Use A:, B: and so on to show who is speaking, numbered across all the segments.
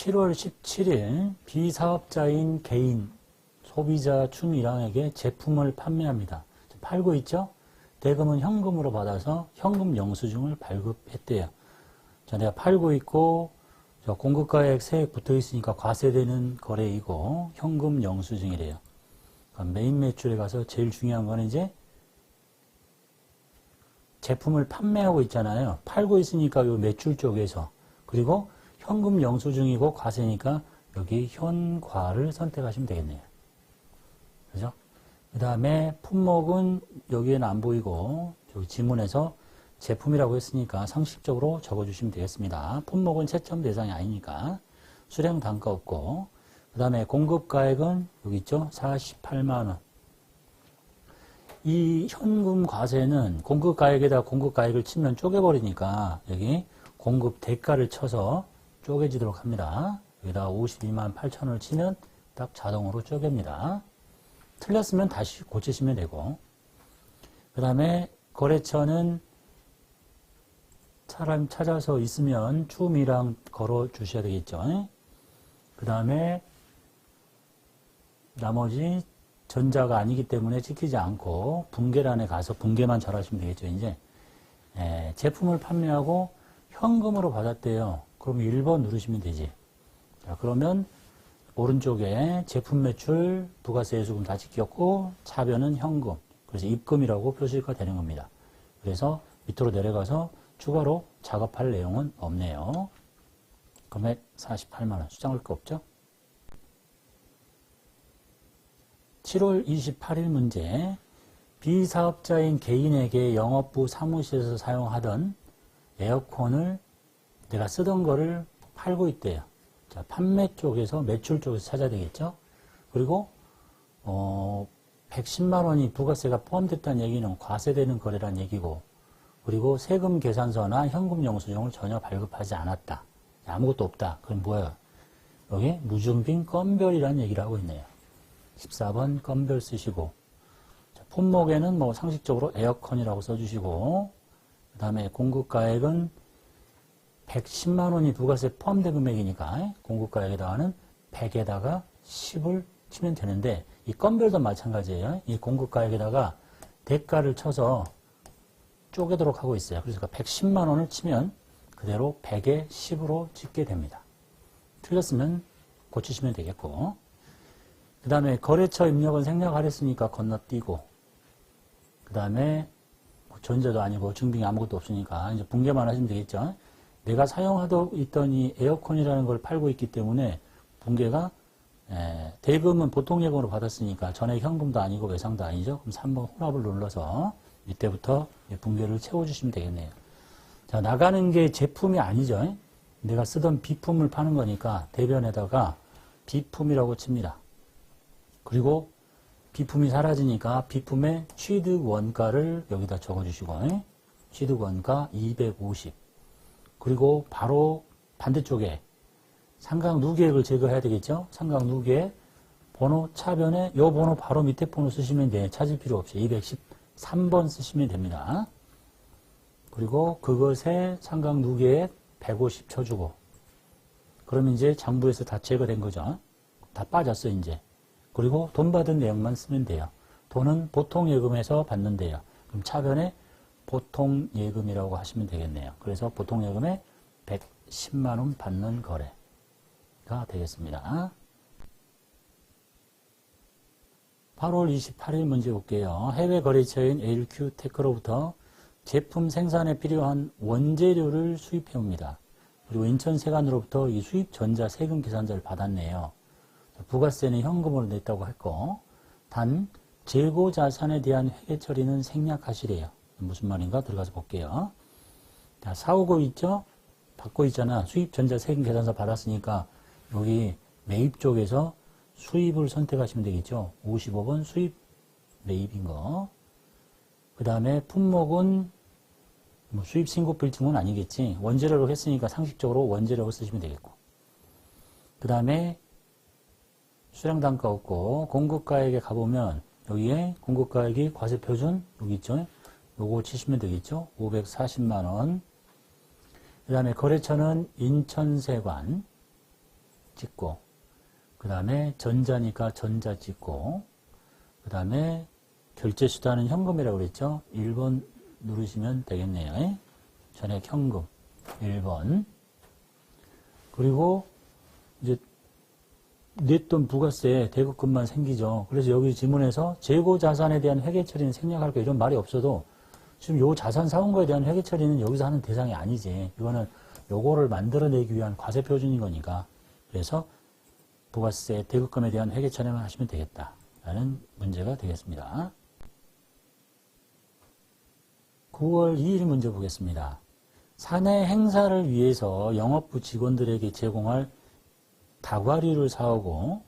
A: 7월 17일 비사업자인 개인 소비자 춘이랑에게 제품을 판매합니다. 팔고 있죠? 대금은 현금으로 받아서 현금 영수증을 발급했대요. 자, 내가 팔고 있고 공급가액 세액 붙어 있으니까 과세되는 거래이고 현금 영수증이래요. 그러니까 메인 매출에 가서 제일 중요한 거는 이제 제품을 판매하고 있잖아요. 팔고 있으니까 요 매출 쪽에서, 그리고 현금 영수증이고 과세니까 여기 현과를 선택하시면 되겠네요. 그죠? 그 다음에 품목은 여기에는 안 보이고 저기 지문에서 제품이라고 했으니까 상식적으로 적어주시면 되겠습니다. 품목은 채점 대상이 아니니까 수령 단가 없고, 그 다음에 공급가액은 여기 있죠? 48만원. 이 현금 과세는 공급가액에다 공급가액을 치면 쪼개버리니까 여기 공급 대가를 쳐서 쪼개지도록 합니다. 여기다가 52만 8천원을 치면 딱 자동으로 쪼갭니다. 틀렸으면 다시 고치시면 되고, 그 다음에 거래처는 사람 찾아서 있으면 추미랑 걸어 주셔야 되겠죠. 그 다음에 나머지 전자가 아니기 때문에 찍히지 않고 분계란에 가서 분계만 잘하시면 되겠죠. 이제 제품을 판매하고 현금으로 받았대요. 그럼 1번 누르시면 되지. 자, 그러면 오른쪽에 제품 매출, 부가세 예수금 다 찍혔고 차변은 현금, 그래서 입금이라고 표시가 되는 겁니다. 그래서 밑으로 내려가서 추가로 작업할 내용은 없네요. 금액 48만원, 수정할 거 없죠? 7월 28일 문제, 비사업자인 개인에게 영업부 사무실에서 사용하던 에어컨을 내가 쓰던 거를 팔고 있대요. 자, 판매 쪽에서 매출 쪽에서 찾아야 되겠죠? 그리고 110만 원이 부가세가 포함됐다는 얘기는 과세되는 거래란 얘기고, 그리고 세금 계산서나 현금 영수증을 전혀 발급하지 않았다. 아무것도 없다. 그럼 뭐예요? 여기 무증빙 건별이라는 얘기를 하고 있네요. 14번 건별 쓰시고, 자, 품목에는 뭐 상식적으로 에어컨이라고 써주시고, 그 다음에 공급가액은 110만 원이 부가세 포함된 금액이니까 공급가액에다가는 100에다가 10을 치면 되는데, 이 건별도 마찬가지예요. 이 공급가액에다가 대가를 쳐서 쪼개도록 하고 있어요. 그래서 110만 원을 치면 그대로 100에 10으로 찍게 됩니다. 틀렸으면 고치시면 되겠고, 그 다음에 거래처 입력은 생략하랬으니까 건너뛰고, 그 다음에 전자도 아니고 증빙이 아무것도 없으니까 이제 분개만 하시면 되겠죠. 내가 사용하고 있던 이 에어컨이라는 걸 팔고 있기 때문에 분개가 대금은 보통 예금으로 받았으니까 전액 현금도 아니고 외상도 아니죠. 그럼 3번 혼합을 눌러서 이때부터 분개를 채워주시면 되겠네요. 자, 나가는 게 제품이 아니죠. 내가 쓰던 비품을 파는 거니까 대변에다가 비품이라고 칩니다. 그리고 비품이 사라지니까 비품의 취득 원가를 여기다 적어주시고, 취득 원가 250. 그리고 바로 반대쪽에 상각 누계액을 제거해야 되겠죠? 상각 누계액 번호 차변에 이 번호 바로 밑에 번호 쓰시면 돼요. 찾을 필요 없이 213번 쓰시면 됩니다. 그리고 그것에 상각 누계액 150 쳐주고, 그러면 이제 장부에서 다 제거된 거죠. 다 빠졌어 이제. 그리고 돈 받은 내용만 쓰면 돼요. 돈은 보통 예금에서 받는데요. 그럼 차변에 보통 예금이라고 하시면 되겠네요. 그래서 보통 예금에 110만 원 받는 거래가 되겠습니다. 8월 28일 문제 볼게요. 해외 거래처인 LQ 테크로부터 제품 생산에 필요한 원재료를 수입해 옵니다. 그리고 인천 세관으로부터 이 수입 전자 세금 계산자를 받았네요. 부가세는 현금으로 냈다고 했고, 단 재고 자산에 대한 회계 처리는 생략하시래요. 무슨 말인가 들어가서 볼게요. 자, 사오고 있죠? 받고 있잖아. 수입 전자 세금 계산서 받았으니까 여기 매입 쪽에서 수입을 선택하시면 되겠죠. 55번 수입 매입인 거. 그 다음에 품목은 뭐 수입 신고 빌증은 아니겠지. 원재료로 했으니까 상식적으로 원재료로 쓰시면 되겠고. 그 다음에 수량 단가 없고, 공급가액에 가보면 여기에 공급가액이 과세표준 여기 있죠. 요거 치시면 되겠죠. 540만 원. 그 다음에 거래처는 인천세관. 찍고, 그 다음에 전자니까 전자 찍고, 그 다음에 결제수단은 현금이라고 그랬죠? 1번 누르시면 되겠네요. 전액 현금 1번. 그리고 이제 냈던 부가세 대급금만 생기죠. 그래서 여기 지문에서 재고 자산에 대한 회계 처리는 생략할 거 이런 말이 없어도 지금 요 자산 사온 거에 대한 회계 처리는 여기서 하는 대상이 아니지. 이거는 요거를 만들어내기 위한 과세 표준인 거니까. 그래서 부가세 대급금에 대한 회계 처리만 하시면 되겠다라는 문제가 되겠습니다. 9월 2일 문제 보겠습니다. 사내 행사를 위해서 영업부 직원들에게 제공할 다과류를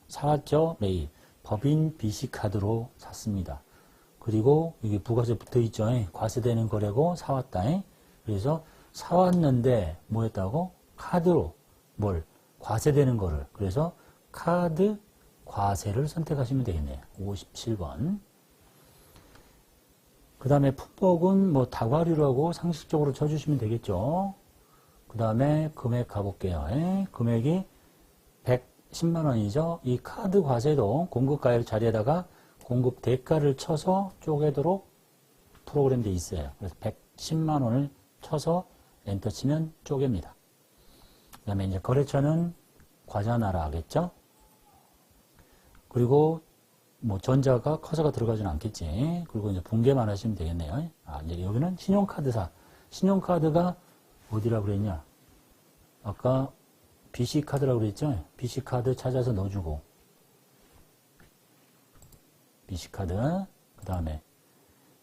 A: 사왔죠. 매일 법인 BC카드로 샀습니다. 그리고 여기 부가세 붙어있죠. 과세되는 거래고 사왔다. 그래서 사왔는데 뭐 했다고? 카드로 뭘? 과세되는 거를. 그래서 카드 과세를 선택하시면 되겠네요. 57번. 그 다음에 품목은 뭐 다과류라고 상식적으로 쳐주시면 되겠죠. 그 다음에 금액 가볼게요. 금액이 110만 원이죠. 이 카드 과세도 공급가액 자리에다가 공급 대가를 쳐서 쪼개도록 프로그램되어 있어요. 그래서 110만 원을 쳐서 엔터 치면 쪼갭니다. 그 다음에 이제 거래처는 과자나라 하겠죠. 그리고 뭐 전자가 커서가 들어가지는 않겠지. 그리고 이제 분개만 하시면 되겠네요. 이제 여기는 신용카드사. 신용카드가 어디라고 그랬냐? 아까 BC카드라고 그랬죠? BC카드 찾아서 넣어주고. BC카드. 그 다음에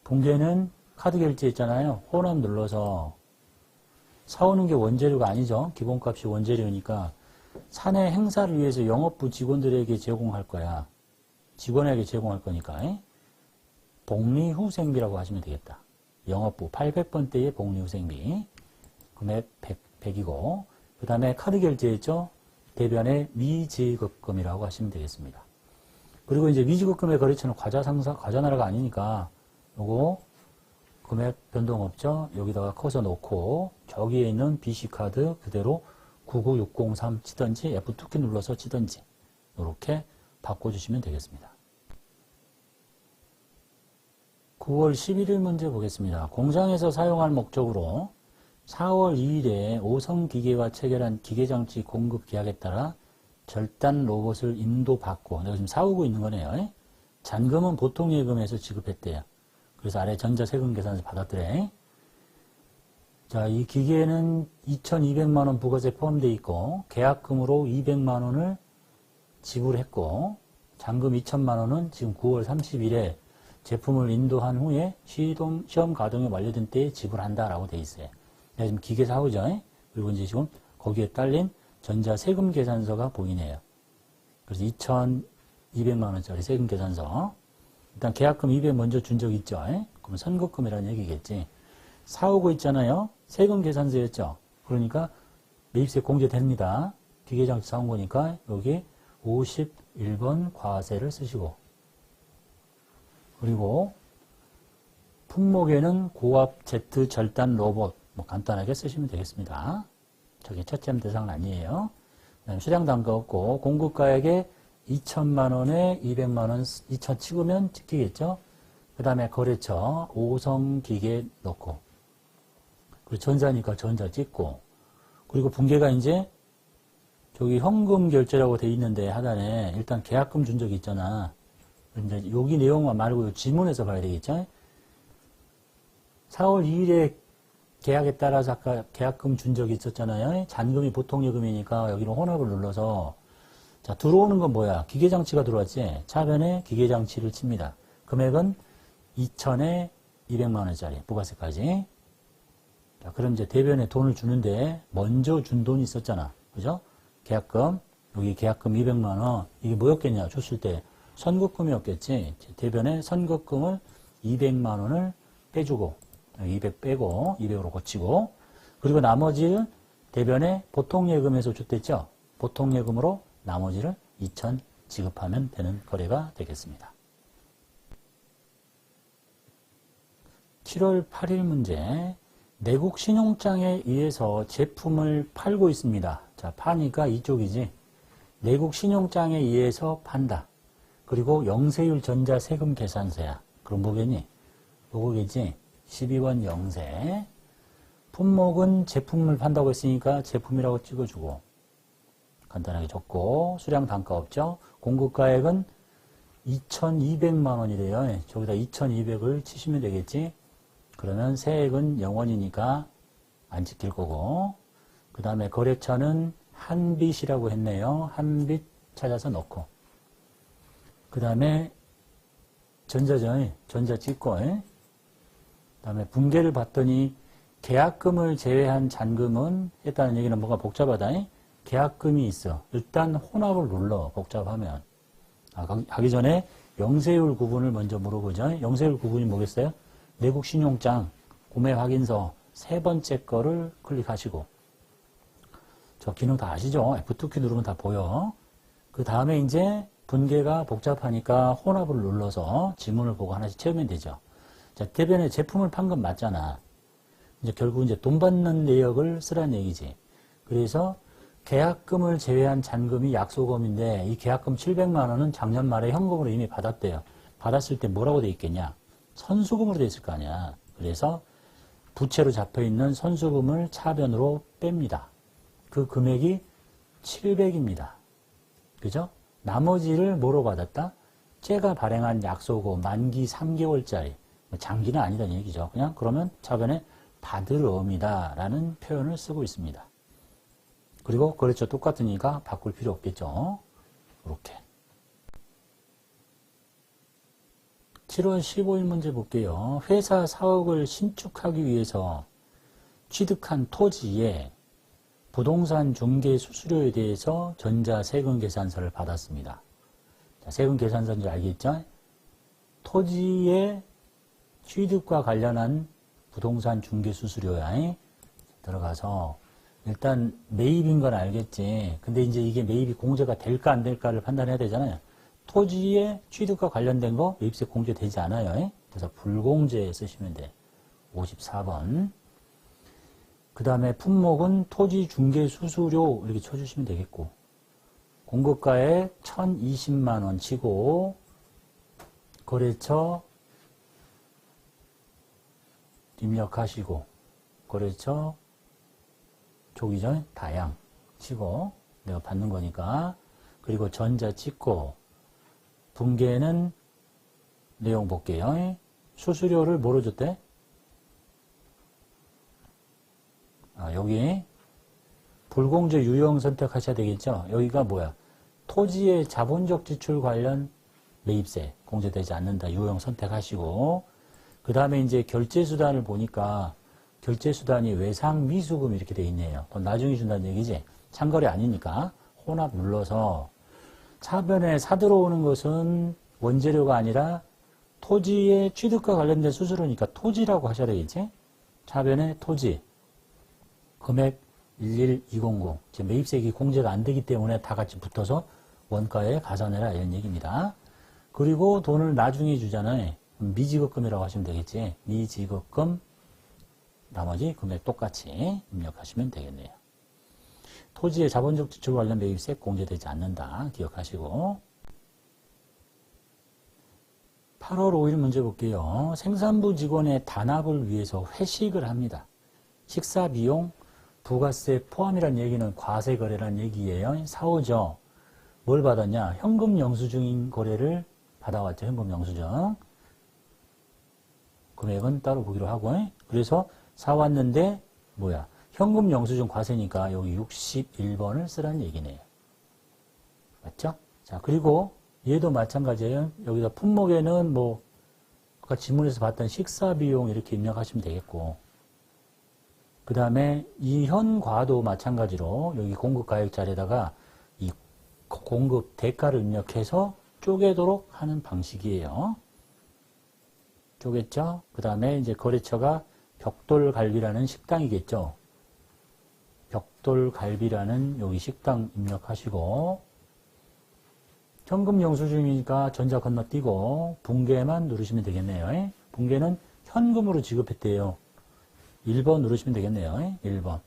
A: 분개는 카드 결제 있잖아요. 혼합 눌러서 사오는 게 원재료가 아니죠. 기본값이 원재료니까 사내 행사를 위해서 영업부 직원들에게 제공할 거야. 직원에게 제공할 거니까 복리후생비라고 하시면 되겠다. 영업부 800번대의 복리후생비 금액 100이고 그 다음에 카드 결제했죠. 대변의 미지급금이라고 하시면 되겠습니다. 그리고 이제 미지급금의 거래처는 과자나라가 아니니까 요거 금액 변동 없죠. 여기다가 커서 놓고 저기에 있는 BC카드 그대로 99603 치든지 F2키 눌러서 치든지 이렇게 바꿔주시면 되겠습니다. 9월 11일 문제 보겠습니다. 공장에서 사용할 목적으로 4월 2일에 오성기계와 체결한 기계장치 공급 계약에 따라 절단 로봇을 인도받고 내가 지금 사오고 있는 거네요. 잔금은 보통예금에서 지급했대요. 그래서 아래 전자세금 계산서 받았더래. 자, 이 기계는 2,200만 원 부가세 포함되어 있고 계약금으로 200만 원을 지불했고 잔금 2천만 원은 지금 9월 30일에 제품을 인도한 후에 시험 가동이 완료된 때에 지불한다라고 되어 있어요. 내가 지금 기계 사오죠. 그리고 이제 지금 거기에 딸린 전자세금 계산서가 보이네요. 그래서 2,200만 원짜리 세금 계산서. 일단 계약금 200 먼저 준 적 있죠. 그러면 선급금이라는 얘기겠지. 사오고 있잖아요. 세금 계산서였죠. 그러니까 매입세 공제됩니다. 기계장치 사온 거니까 여기 51번 과세를 쓰시고 그리고 품목에는 고압 제트 절단 로봇 뭐 간단하게 쓰시면 되겠습니다. 저게 첫째 대상은 아니에요. 그다음에 수량 단가 없고 공급가액에 2천만 원에 200만 원 2천 찍으면 찍히겠죠. 그 다음에 거래처 오성기계 넣고 그리고 전자니까 전자 찍고 그리고 분개가 이제 저기 현금 결제라고 돼 있는데 하단에 일단 계약금 준 적이 있잖아. 이제 여기 내용만 말고 지문에서 봐야 되겠죠. 4월 2일에 계약에 따라서 아까 계약금 준 적이 있었잖아요. 잔금이 보통예금이니까 여기는 혼합을 눌러서 자 들어오는 건 뭐야? 기계장치가 들어왔지. 차변에 기계장치를 칩니다. 금액은 2천에 200만 원짜리 부가세까지. 자, 그럼 이제 대변에 돈을 주는데 먼저 준 돈이 있었잖아. 그죠? 계약금. 여기 계약금 200만 원. 이게 뭐였겠냐? 줬을 때 선급금이었겠지. 대변에 선급금을 200만 원을 빼주고 200 빼고 200으로 고치고 그리고 나머지를 대변에 보통예금에서 줬댔죠. 보통예금으로 나머지를 2천 지급하면 되는 거래가 되겠습니다. 7월 8일 문제. 내국 신용장에 의해서 제품을 팔고 있습니다. 자, 파니까 이쪽이지. 내국 신용장에 의해서 판다. 그리고 영세율 전자 세금 계산서야. 그럼 뭐겠니? 요거겠지? 12번 영세. 품목은 제품을 판다고 했으니까 제품이라고 찍어주고 간단하게 적고 수량 단가 없죠? 공급가액은 2,200만 원이래요. 저기다 2,200을 치시면 되겠지? 그러면 세액은 0원이니까 안 지킬 거고 그 다음에 거래처는 한빛이라고 했네요. 한빛 찾아서 넣고 그 다음에 전자죠. 전자 찍고 그 다음에 분계를 봤더니 계약금을 제외한 잔금은 했다는 얘기는 뭔가 복잡하다. 계약금이 있어. 일단 혼합을 눌러 복잡하면 가기 전에 영세율 구분을 먼저 물어보죠. 영세율 구분이 뭐겠어요? 내국 신용장, 구매 확인서 세 번째 거를 클릭하시고 저 기능 다 아시죠? F2키 누르면 다 보여. 그 다음에 이제 분계가 복잡하니까 혼합을 눌러서 지문을 보고 하나씩 채우면 되죠. 자, 대변에 제품을 판 건 맞잖아. 이제 결국 이제 돈 받는 내역을 쓰라는 얘기지. 그래서 계약금을 제외한 잔금이 약소금인데 이 계약금 700만 원은 작년 말에 현금으로 이미 받았대요. 받았을 때 뭐라고 돼 있겠냐? 선수금으로 돼 있을 거 아니야. 그래서 부채로 잡혀있는 선수금을 차변으로 뺍니다. 그 금액이 700입니다. 그죠? 나머지를 뭐로 받았다? 제가 발행한 약소금 만기 3개월짜리 장기는 아니라는 얘기죠. 그냥 그러면 차변에 받을 의미다 라는 표현을 쓰고 있습니다. 그리고 거래처 똑같으니까 바꿀 필요 없겠죠. 이렇게 7월 15일 문제 볼게요. 회사 사업을 신축하기 위해서 취득한 토지에 부동산 중개 수수료에 대해서 전자세금 계산서를 받았습니다. 자, 세금 계산서인지 알겠죠? 토지의 취득과 관련한 부동산 중개 수수료야. 들어가서 일단 매입인 건 알겠지. 근데 이제 이게 매입이 공제가 될까 안 될까를 판단해야 되잖아요. 토지의 취득과 관련된 거 매입세 공제되지 않아요. 그래서 불공제 쓰시면 돼. 54번. 그 다음에 품목은 토지 중개 수수료 이렇게 쳐주시면 되겠고 공급가에 1,020만 원 치고 거래처 입력하시고 거래처 조기전 다양 치고 내가 받는 거니까 그리고 전자 찍고 분계는 내용 볼게요. 수수료를 뭐로 줬대? 여기 불공제 유형 선택하셔야 되겠죠. 여기가 뭐야? 토지의 자본적 지출 관련 매입세 공제되지 않는다. 유형 선택하시고 그 다음에 이제 결제수단을 보니까 결제수단이 외상 미수금 이렇게 돼 있네요. 돈 나중에 준다는 얘기지. 참거래 아니니까 혼합 눌러서 차변에 사들어오는 것은 원재료가 아니라 토지의 취득과 관련된 수수료니까 토지라고 하셔야 되겠지. 차변에 토지 금액 11200 지금 매입세액이 공제가 안 되기 때문에 다 같이 붙어서 원가에 가산해라 이런 얘기입니다. 그리고 돈을 나중에 주잖아요. 미지급금이라고 하시면 되겠지. 미지급금 나머지 금액 똑같이 입력하시면 되겠네요. 토지의 자본적 지출 관련 매입세 공제되지 않는다. 기억하시고 8월 5일 문제 볼게요. 생산부 직원의 단합을 위해서 회식을 합니다. 식사 비용 부가세 포함이란 얘기는 과세 거래란 얘기예요. 사오죠. 뭘 받았냐? 현금 영수증인 거래를 받아왔죠. 현금 영수증. 금액은 따로 보기로 하고. 그래서 사왔는데 뭐야? 현금 영수증 과세니까 여기 61번을 쓰라는 얘기네요. 맞죠? 자, 그리고 얘도 마찬가지예요. 여기다 품목에는 뭐 아까 지문에서 봤던 식사 비용 이렇게 입력하시면 되겠고 그 다음에 이 현과도 마찬가지로 여기 공급 가액 자리에다가 이 공급 대가를 입력해서 쪼개도록 하는 방식이에요. 쪼갰죠? 그 다음에 이제 거래처가 벽돌갈비라는 식당이겠죠. 벽돌갈비라는 여기 식당 입력하시고 현금 영수증이니까 전자 건너뛰고 분계만 누르시면 되겠네요. 분계는 현금으로 지급했대요. 1번 누르시면 되겠네요. 1번.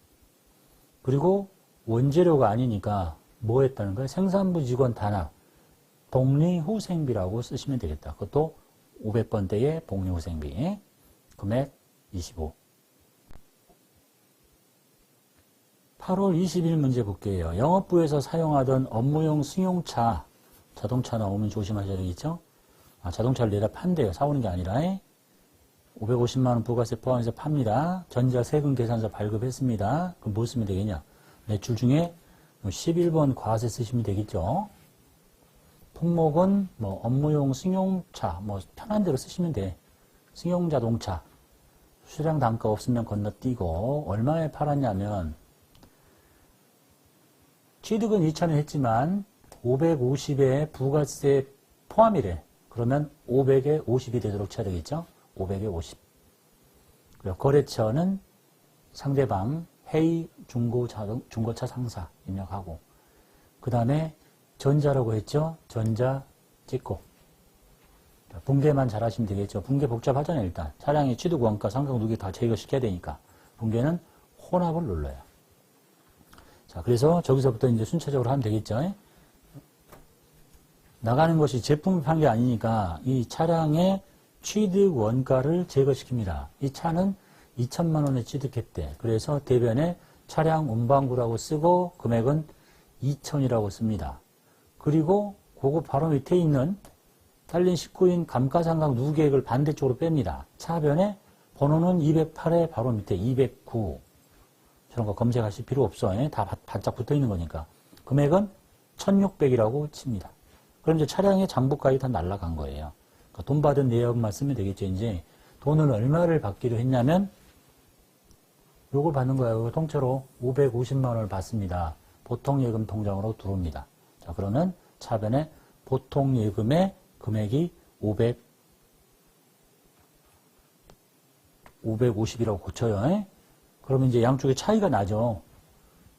A: 그리고 원재료가 아니니까 뭐 했다는 거야? 생산부 직원 단합, 복리후생비라고 쓰시면 되겠다. 그것도 500번대의 복리후생비. 금액 25. 8월 20일 문제 볼게요. 영업부에서 사용하던 업무용 승용차, 자동차 나오면 조심하셔야 되겠죠? 자동차를 내다 판대요. 사오는 게 아니라. 550만원 부가세 포함해서 팝니다. 전자 세금 계산서 발급했습니다. 그럼 뭐 쓰면 되겠냐? 매출 중에 11번 과세 쓰시면 되겠죠? 품목은 뭐 업무용 승용차, 뭐 편한 대로 쓰시면 돼. 승용자동차. 수량 단가 없으면 건너뛰고, 얼마에 팔았냐면, 취득은 2,000원 했지만, 550에 부가세 포함이래. 그러면 500에 50이 되도록 쳐야 되겠죠? 500에 50. 그리고 거래처는 상대방 헤이 중고차 상사 입력하고, 그 다음에 전자라고 했죠? 전자 찍고. 붕괴만 잘 하시면 되겠죠? 붕괴 복잡하잖아요, 일단. 차량의 취득 원가, 상각 누계 다 제거시켜야 되니까. 붕괴는 혼합을 눌러요. 자, 그래서 저기서부터 이제 순차적으로 하면 되겠죠? 나가는 것이 제품을 판 게 아니니까 이 차량의 취득 원가를 제거시킵니다. 이 차는 2천만 원에 취득했대. 그래서 대변에 차량 운반구라고 쓰고 금액은 2천이라고 씁니다. 그리고 그거 바로 밑에 있는 딸린 19인 감가상각 누계액을 반대쪽으로 뺍니다. 차변에 번호는 208에 바로 밑에 209. 저런 거 검색하실 필요 없어. 다 바짝 붙어 있는 거니까. 금액은 1600이라고 칩니다. 그럼 이제 차량의 장부가액이 다 날라간 거예요. 그러니까 돈 받은 내역만 쓰면 되겠죠. 이제 돈을 얼마를 받기로 했냐면 요걸 받는 거예요. 통째로 550만 원을 받습니다. 보통예금 통장으로 들어옵니다. 자, 그러면 차변에 보통예금의 금액이 550이라고 고쳐요. 그러면 이제 양쪽에 차이가 나죠.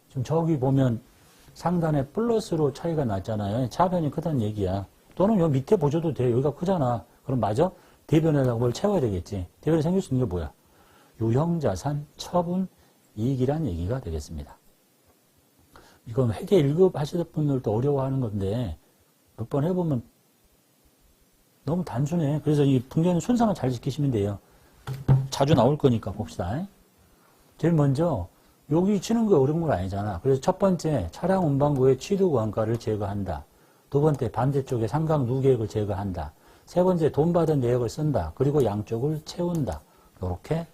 A: 지금 저기 보면 상단에 플러스로 차이가 났잖아요. 차변이 크다는 얘기야. 또는 여기 밑에 보셔도 돼요. 여기가 크잖아. 그럼 맞아? 대변에다가 뭘 채워야 되겠지. 대변에 생길 수 있는 게 뭐야? 유형자산 처분 이익이란 얘기가 되겠습니다. 이건 회계 1급 하시는 분들도 어려워하는 건데 몇 번 해보면 너무 단순해. 그래서 이 붕괴는 순서만 잘 지키시면 돼요. 자주 나올 거니까 봅시다. 제일 먼저 여기 치는 거 어려운 건 아니잖아. 그래서 첫 번째 차량 운반구의 취득 원가를 제거한다. 두 번째 반대쪽에 상각 누계액을 제거한다. 세 번째 돈 받은 내역을 쓴다. 그리고 양쪽을 채운다. 이렇게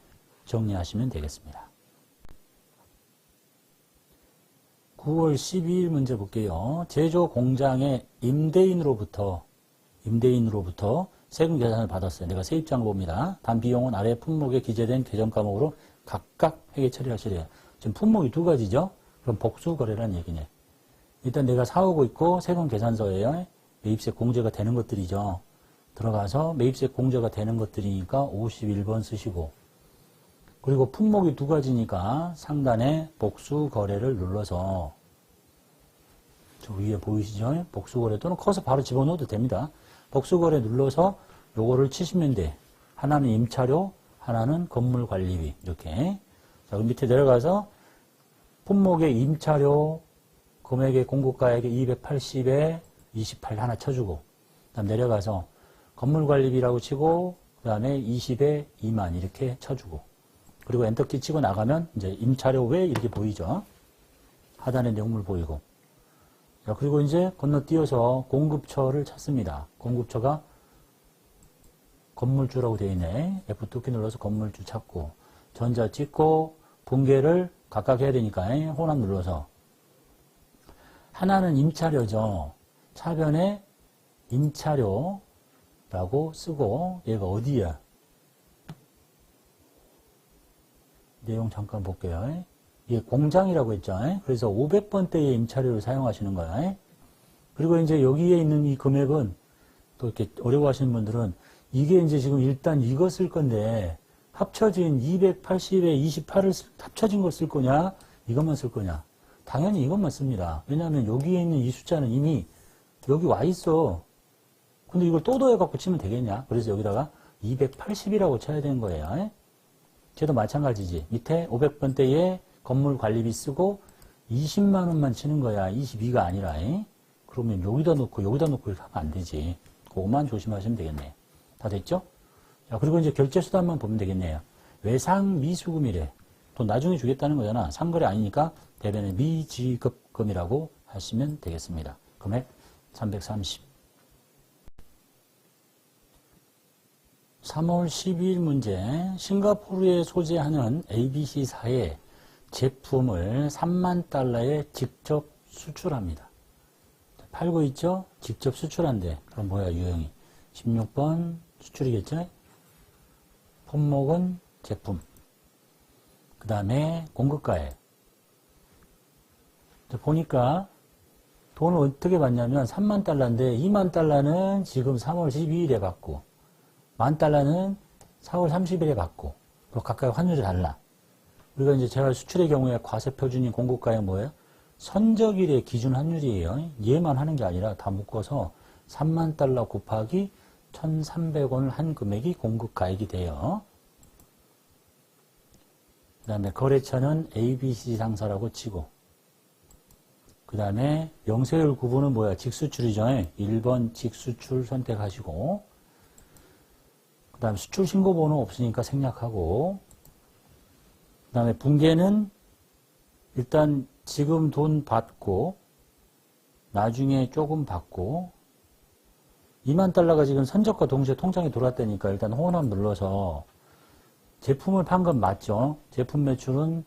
A: 정리하시면 되겠습니다. 9월 12일 문제 볼게요. 제조 공장의 임대인으로부터 세금 계산을 받았어요. 내가 세입자를 봅니다. 단 비용은 아래 품목에 기재된 계정 과목으로 각각 회계 처리하시래요. 지금 품목이 두 가지죠? 그럼 복수거래라는 얘기네. 일단 내가 사오고 있고 세금 계산서에 매입세 공제가 되는 것들이죠. 들어가서 매입세 공제가 되는 것들이니까 51번 쓰시고, 그리고 품목이 두 가지니까 상단에 복수거래를 눌러서 저 위에 보이시죠? 복수거래 또는 커서 바로 집어넣어도 됩니다. 복수거래 눌러서 요거를 치시면 돼. 하나는 임차료, 하나는 건물관리비. 이렇게. 자, 그럼 밑에 내려가서 품목의 임차료 금액의 공급가액의 280에 28 하나 쳐주고, 그 다음 내려가서 건물관리비라고 치고, 그 다음에 20에 2만 이렇게 쳐주고, 그리고 엔터키 치고 나가면 이제 임차료 외 이렇게 보이죠. 하단에 내용물 보이고. 자, 그리고 이제 건너뛰어서 공급처를 찾습니다. 공급처가 건물주라고 되어 있네. F2키 눌러서 건물주 찾고, 전자 찍고, 붕괴를 각각 해야 되니까 혼합 눌러서. 하나는 임차료죠. 차변에 임차료라고 쓰고, 얘가 어디야? 내용 잠깐 볼게요. 이게 공장이라고 했죠. 그래서 500번대의 임차료를 사용하시는 거예요. 그리고 이제 여기에 있는 이 금액은 또 이렇게 어려워하시는 분들은 이게 이제 지금 일단 이거 쓸 건데 합쳐진 280에 28을 합쳐진 걸 쓸 거냐, 이것만 쓸 거냐. 당연히 이것만 씁니다. 왜냐하면 여기에 있는 이 숫자는 이미 여기 와 있어. 근데 이걸 또 더해갖고 치면 되겠냐. 그래서 여기다가 280이라고 쳐야 되는 거예요. 쟤도 마찬가지지. 밑에 500번대에 건물 관리비 쓰고 20만 원만 치는 거야. 22가 아니라. 그러면 여기다 놓고 이렇게 하면 안 되지. 그거만 조심하시면 되겠네요. 다 됐죠? 자, 그리고 이제 결제수단만 보면 되겠네요. 외상 미수금이래. 돈 나중에 주겠다는 거잖아. 상거래 아니니까 대변에 미지급금이라고 하시면 되겠습니다. 금액 330. 3월 12일 문제. 싱가포르에 소재하는 ABC사의 제품을 3만 달러에 직접 수출합니다. 팔고 있죠? 직접 수출한대. 그럼 뭐야, 유형이? 16번 수출이겠죠? 품목은 제품. 그 다음에 공급가액. 보니까 돈을 어떻게 받냐면 3만 달러인데 2만 달러는 지금 3월 12일에 받고 1만 달러는 4월 30일에 받고 각각 환율이 달라. 우리가 이제 제가 수출의 경우에 과세 표준인 공급가액 뭐예요? 선적일의 기준 환율이에요. 얘만 하는 게 아니라 다 묶어서 3만 달러 곱하기 1,300원을 한 금액이 공급가액이 돼요. 그 다음에 거래처는 ABC 상사라고 치고, 그 다음에 영세율 구분은 뭐야? 직수출이죠. 1번 직수출 선택하시고, 그 다음에 수출 신고번호 없으니까 생략하고, 그 다음에 분계는 일단 지금 돈 받고, 나중에 조금 받고, 2만 달러가 지금 선적과 동시에 통장에 들어왔다니까 일단 호남 눌러서 제품을 판 건 맞죠? 제품 매출은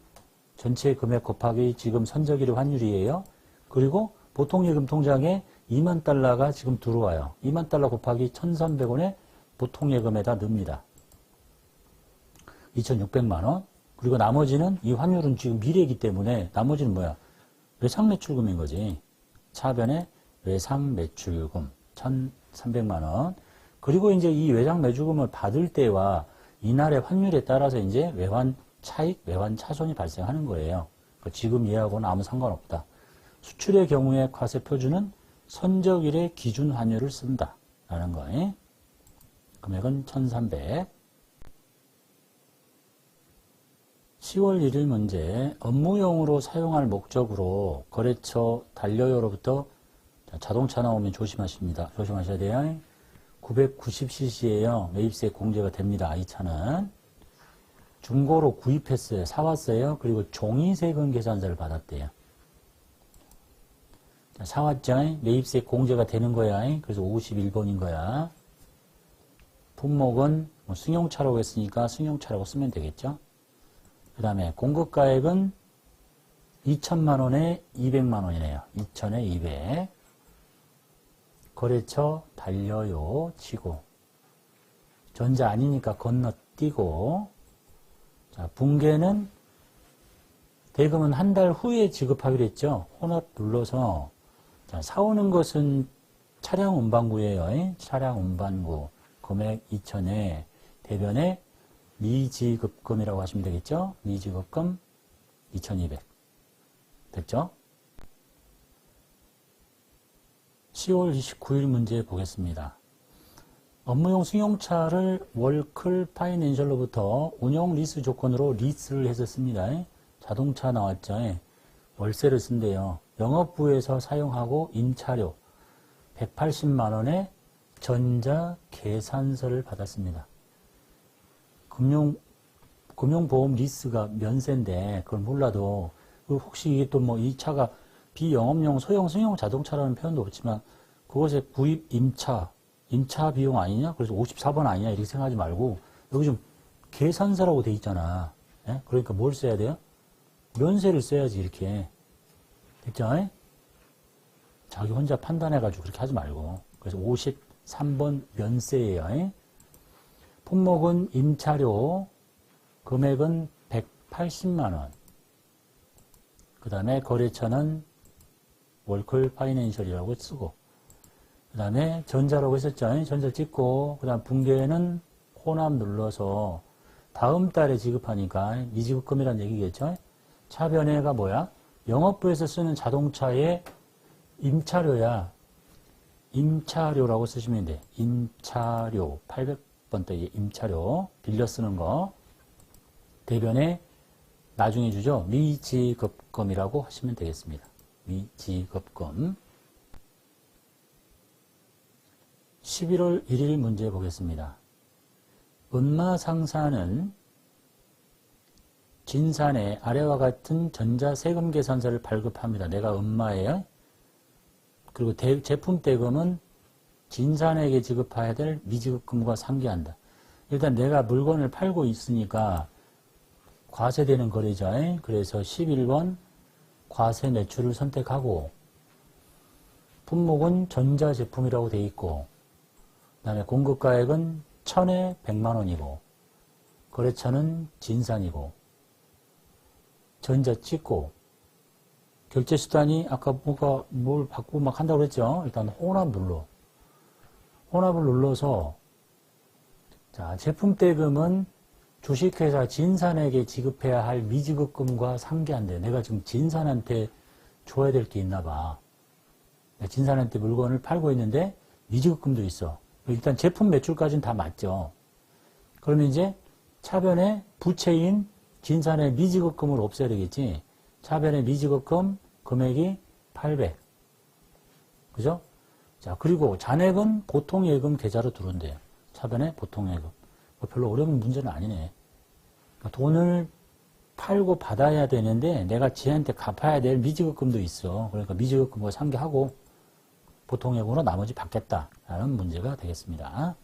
A: 전체 금액 곱하기 지금 선적일의 환율이에요. 그리고 보통예금 통장에 2만 달러가 지금 들어와요. 2만 달러 곱하기 1,300원에 보통예금에다 넣습니다. 2,600만 원. 그리고 나머지는 이 환율은 지금 미래이기 때문에 나머지는 뭐야? 외상매출금인 거지. 차변에 외상매출금 1,300만 원. 그리고 이제 이 외상매출금을 받을 때와 이날의 환율에 따라서 이제 외환 차익, 외환 차손이 발생하는 거예요. 지금 얘하고는 아무 상관없다. 수출의 경우에 과세 표준은 선적일의 기준 환율을 쓴다. 라는 거예요. 금액은 1,300. 10월 1일 문제. 업무용으로 사용할 목적으로 거래처 단료로부터 자동차 나오면 조심하셔야 돼요. 990cc예요. 매입세 공제가 됩니다. 이 차는. 중고로 구입했어요. 사왔어요. 그리고 종이세금 계산서를 받았대요. 사왔죠. 매입세 공제가 되는 거야. 그래서 51번인 거야. 품목은 뭐 승용차라고 했으니까 승용차라고 쓰면 되겠죠. 그 다음에 공급가액은 2천만 원에 200만 원이네요. 2천에 200. 거래처 달려요 치고 전자 아니니까 건너뛰고 자 분계는 대금은 한 달 후에 지급하기로 했죠. 혼합 눌러서 자, 사오는 것은 차량 운반구예요. 차량 운반구 금액 2천에 대변에 미지급금이라고 하시면 되겠죠. 미지급금 2,200 됐죠? 10월 29일 문제 보겠습니다. 업무용 승용차를 월클 파이낸셜로부터 운영 리스 조건으로 리스를 해서 씁니다. 자동차 나왔죠. 월세를 쓴대요. 영업부에서 사용하고 임차료 180만 원의 전자 계산서를 받았습니다. 금융보험 리스가 면세인데 그걸 몰라도 혹시 이게 또 뭐 이 차가 비영업용 소형 승용 자동차라는 표현도 없지만 그것의 구입 임차 비용 아니냐? 그래서 54번 아니냐? 이렇게 생각하지 말고 여기 좀 계산서라고 돼 있잖아. 예? 그러니까 뭘 써야 돼요? 면세를 써야지 이렇게. 됐죠? 자기 혼자 판단해가지고 그렇게 하지 말고. 그래서 53번 면세예요. 예? 품목은 임차료, 금액은 180만 원. 그 다음에 거래처는 월클 파이낸셜이라고 쓰고, 그 다음에 전자라고 했었죠. 전자 찍고, 그 다음 분계는 혼합 눌러서 다음 달에 지급하니까 미지급금이라는 얘기겠죠. 차변회가 뭐야? 영업부에서 쓰는 자동차의 임차료야. 임차료라고 쓰시면 돼. 임차료. 800번 더 임차료. 빌려 쓰는 거. 대변에 나중에 주죠. 미지급금이라고 하시면 되겠습니다. 미지급금. 11월 1일 문제 보겠습니다. 은마상사는 진산에 아래와 같은 전자세금계산서를 발급합니다. 내가 은마예요. 그리고 제품 대금은 진산에게 지급해야 될 미지급금과 상기한다. 일단 내가 물건을 팔고 있으니까 과세되는 거래죠. 그래서 11번 과세 매출을 선택하고 품목은 전자제품이라고 되어 있고 그 다음에 공급가액은 1000에 100만 원이고 거래처는 진산이고 전자 찍고 결제수단이 아까 뭘 바꾸고 막 한다고 그랬죠. 일단 혼합 혼합을 눌러서 자, 제품 대금은 주식회사 진산에게 지급해야 할 미지급금과 상기한대. 내가 지금 진산한테 줘야 될 게 있나 봐. 진산한테 물건을 팔고 있는데 미지급금도 있어. 일단 제품 매출까지는 다 맞죠. 그러면 이제 차변에 부채인 진산의 미지급금을 없애야 되겠지. 차변의 미지급금 금액이 800. 그죠? 자, 그리고 잔액은 보통예금 계좌로 들어온대요. 차변에 보통예금. 별로 어려운 문제는 아니네. 그러니까 돈을 팔고 받아야 되는데 내가 지한테 갚아야 될 미지급금도 있어. 그러니까 미지급금과 상기하고 보통예금으로 나머지 받겠다라는 문제가 되겠습니다.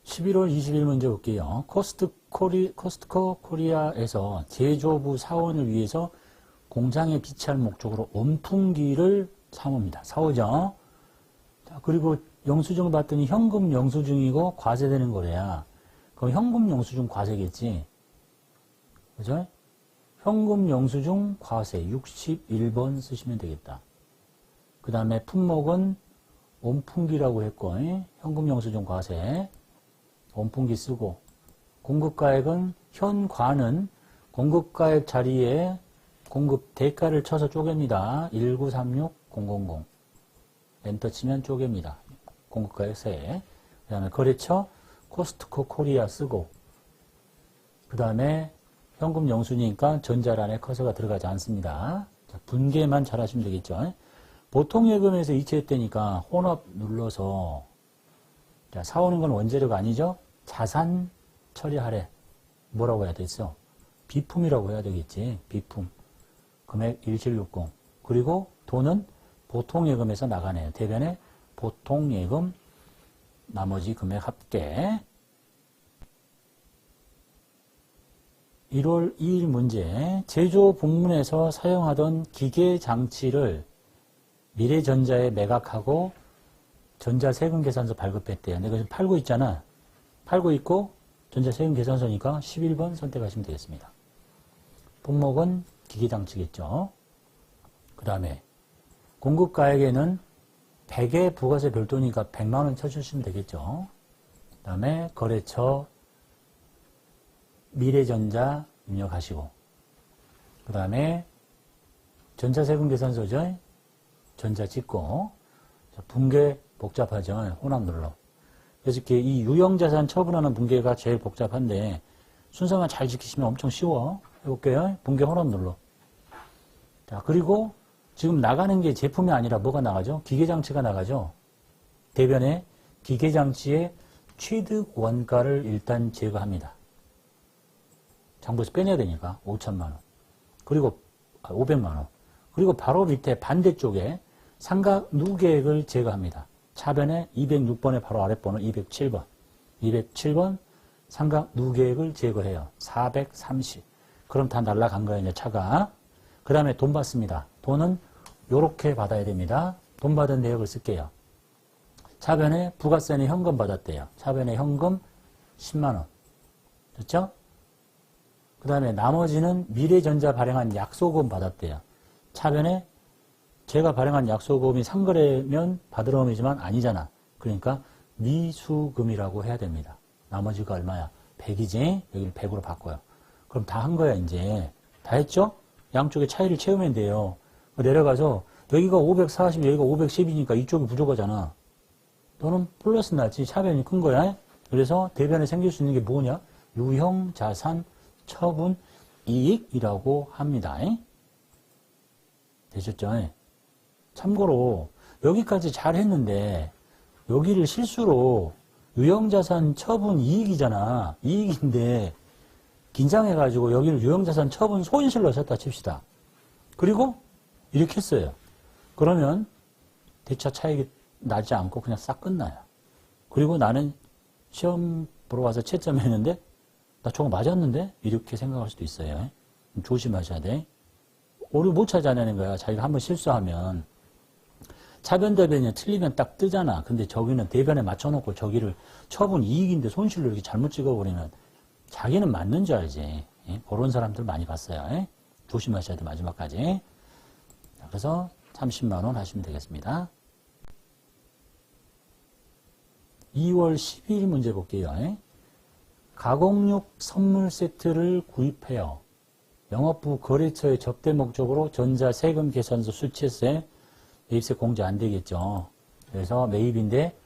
A: 11월 20일 문제 볼게요. 코스트코 코리아에서 제조부 사원을 위해서 공장에 비치할 목적으로 온풍기를 사옵니다. 자, 그리고 영수증을 받더니 현금 영수증이고 과세되는 거래야. 그럼 현금 영수증 과세겠지. 그죠? 현금 영수증 과세 61번 쓰시면 되겠다. 그 다음에 품목은 온풍기라고 했고 현금 영수증 과세 온풍기 쓰고 공급가액은 현과는 공급가액 자리에 공급 대가를 쳐서 쪼갭니다. 1936000 엔터 치면 쪼갭니다. 공급가액 세. 그 다음에 거래처 코스트코 코리아 쓰고 그 다음에 현금 영수니까 전자란에 커서가 들어가지 않습니다. 자, 분계만 잘 하시면 되겠죠. 보통예금에서 이체했다니까 혼합 눌러서 자, 사오는 건 원재료가 아니죠. 자산 처리하래. 뭐라고 해야 되겠어? 비품이라고 해야 되겠지. 비품. 금액 1760. 그리고 돈은 보통예금에서 나가네요. 대변에 보통예금 나머지 금액 합계. 1월 2일 문제. 제조 부문에서 사용하던 기계 장치를 미래전자에 매각하고 전자세금계산서 발급했대요. 내가 지금 팔고 있잖아. 팔고 있고 전자세금계산서니까 11번 선택하시면 되겠습니다. 품목은 기계장치겠죠. 그 다음에 공급가액에는 100의 부가세 별도니까 100만원 쳐주시면 되겠죠. 그 다음에 거래처 미래전자 입력하시고 그 다음에 전자세금계산서죠. 전자 찍고 분계 복잡하죠. 혼합 눌러. 그래서 이렇게 이 유형자산 처분하는 분계가 제일 복잡한데 순서만 잘 지키시면 엄청 쉬워. 해볼게요. 분계 혼합 눌러. 자, 그리고 지금 나가는 게 제품이 아니라 뭐가 나가죠? 기계장치가 나가죠. 대변에 기계장치의 취득 원가를 일단 제거합니다. 장부에서 빼내야 되니까 5천만원. 그리고 500만원. 그리고 바로 밑에 반대쪽에 상각 누계액을 제거합니다. 차변에 206번의 바로 아랫번호 207번. 207번 상각 누계액을 제거해요. 430. 그럼 다 날라간 거예요, 이제 차가. 그 다음에 돈 받습니다. 돈은 요렇게 받아야 됩니다. 돈 받은 내역을 쓸게요. 차변에 부가세는 현금 받았대요. 차변에 현금 10만원. 됐죠? 그 다음에 나머지는 미래전자 발행한 약소금 받았대요. 차변에 제가 발행한 약소금이 상거래면 받으러 오지만 아니잖아. 그러니까 미수금이라고 해야 됩니다. 나머지가 얼마야? 100이지? 여기를 100으로 바꿔요. 그럼 다 한 거야, 이제. 다 했죠? 양쪽의 차이를 채우면 돼요. 내려가서 여기가 540, 여기가 510이니까 이쪽이 부족하잖아. 너는 플러스 났지. 차변이 큰 거야. 그래서 대변에 생길 수 있는 게 뭐냐? 유형자산 처분 이익이라고 합니다. 되셨죠? 참고로 여기까지 잘 했는데 여기를 실수로 유형자산 처분 이익이잖아. 이익인데 긴장해가지고 여기를 유형자산 처분 손실로 썼다 칩시다. 그리고 이렇게 했어요. 그러면 대차 차익이 나지 않고 그냥 싹 끝나요. 그리고 나는 시험 보러 와서 채점했는데 나 저거 맞았는데? 이렇게 생각할 수도 있어요. 조심하셔야 돼. 오류 못 찾아내는 거야. 자기가 한번 실수하면. 차변 대변이 틀리면 딱 뜨잖아. 근데 저기는 대변에 맞춰놓고 저기를 처분 이익인데 손실로 이렇게 잘못 찍어버리면 자기는 맞는 줄 알지. 예? 그런 사람들 많이 봤어요. 예? 조심하셔야 돼. 마지막까지. 자, 그래서 30만 원 하시면 되겠습니다. 2월 12일 문제 볼게요. 예? 가공육 선물 세트를 구입해요. 영업부 거래처에 접대 목적으로 전자 세금 계산서 수취세 매입세 공제 안 되겠죠. 그래서 매입인데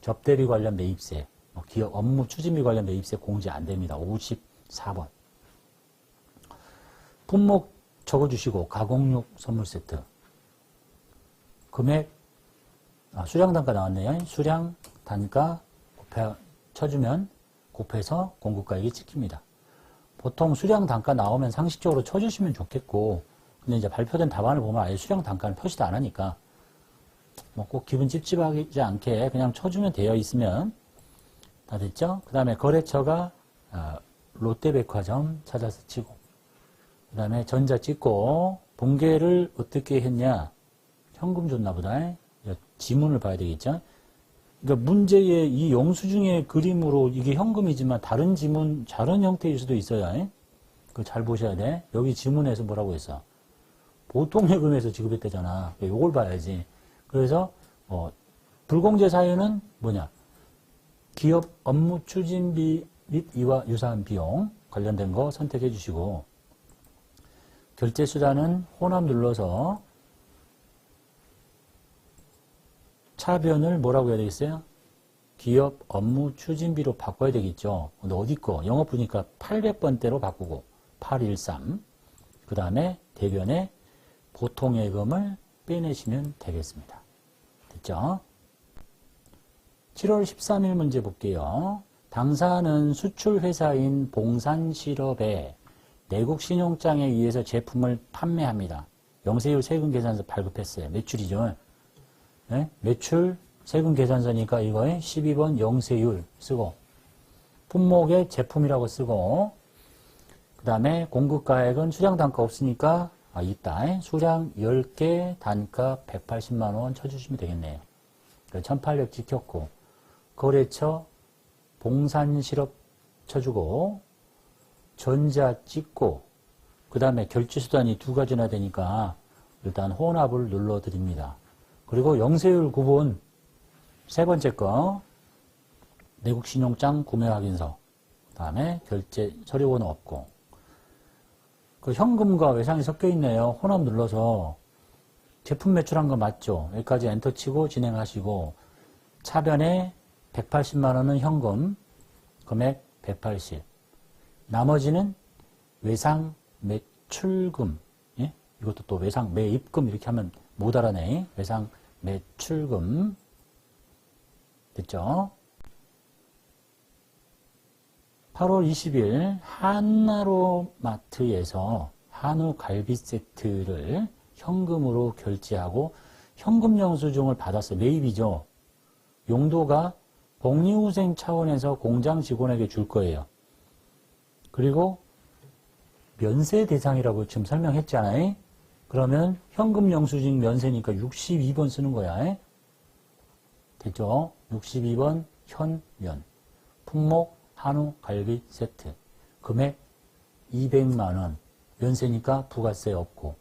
A: 접대비 관련 매입세, 기업 업무 추진비 관련 매입세 공제 안 됩니다. 54번. 품목 적어주시고 가공육 선물 세트. 금액 수량 단가 나왔네요. 수량 단가 쳐주면 곱해서 공급가액이 찍힙니다. 보통 수량 단가 나오면 상식적으로 쳐주시면 좋겠고, 근데 이제 발표된 답안을 보면 아예 수량 단가는 표시도 안 하니까, 뭐 꼭 기분 찝찝하지 않게 그냥 쳐주면 되어 있으면 다 됐죠? 그 다음에 거래처가 롯데백화점 찾아서 치고, 그 다음에 전자 찍고, 본계를 어떻게 했냐? 현금 줬나 보다. 지문을 봐야 되겠죠? 그러니까 문제의 이 영수증의 그림으로 이게 현금이지만 다른 지문, 다른 형태일 수도 있어요. 그거 잘 보셔야 돼. 여기 지문에서 뭐라고 했어? 보통예금에서 지급했대잖아. 요걸 봐야지. 그래서 불공제 사유는 뭐냐? 기업 업무 추진비 및 이와 유사한 비용 관련된 거 선택해 주시고, 결제 수단은 호남 눌러서 차변을 뭐라고 해야 되겠어요? 기업 업무 추진비로 바꿔야 되겠죠. 근데 어디 거? 영업부니까 800번대로 바꾸고 813. 그 다음에 대변에 보통예금을 빼내시면 되겠습니다. 됐죠? 7월 13일 문제 볼게요. 당사는 수출회사인 봉산실업에 내국신용장에 의해서 제품을 판매합니다. 영세율 세금계산서 발급했어요. 매출이죠. 네? 매출 세금계산서니까 이거에 12번 영세율 쓰고, 품목의 제품이라고 쓰고, 그 다음에 공급가액은 수량 단가 없으니까 있다. 수량 10개 단가 180만 원 쳐주시면 되겠네요. 1800 지켰고, 거래처 봉산실업 쳐주고, 전자 찍고, 그 다음에 결제수단이 두 가지나 되니까 일단 혼합을 눌러드립니다. 그리고 영세율 구분 세 번째 거 내국신용장 구매확인서, 그 다음에 결제 서류번호 없고, 그 현금과 외상이 섞여 있네요. 혼합 눌러서 제품 매출한 거 맞죠? 여기까지 엔터 치고 진행하시고, 차변에 180만 원은 현금, 금액 180. 나머지는 외상 매출금, 예? 이것도 또 외상 매입금 이렇게 하면 못 알아내. 외상 매출금. 됐죠? 8월 20일 한나로마트에서 한우 갈비 세트를 현금으로 결제하고 현금 영수증을 받았어요. 매입이죠. 용도가 복리후생 차원에서 공장 직원에게 줄 거예요. 그리고 면세 대상이라고 지금 설명했잖아요. 그러면 현금 영수증 면세니까 62번 쓰는 거야. 됐죠? 62번 현면. 품목 한우 갈비 세트. 금액 200만 원. 면세니까 부가세 없고.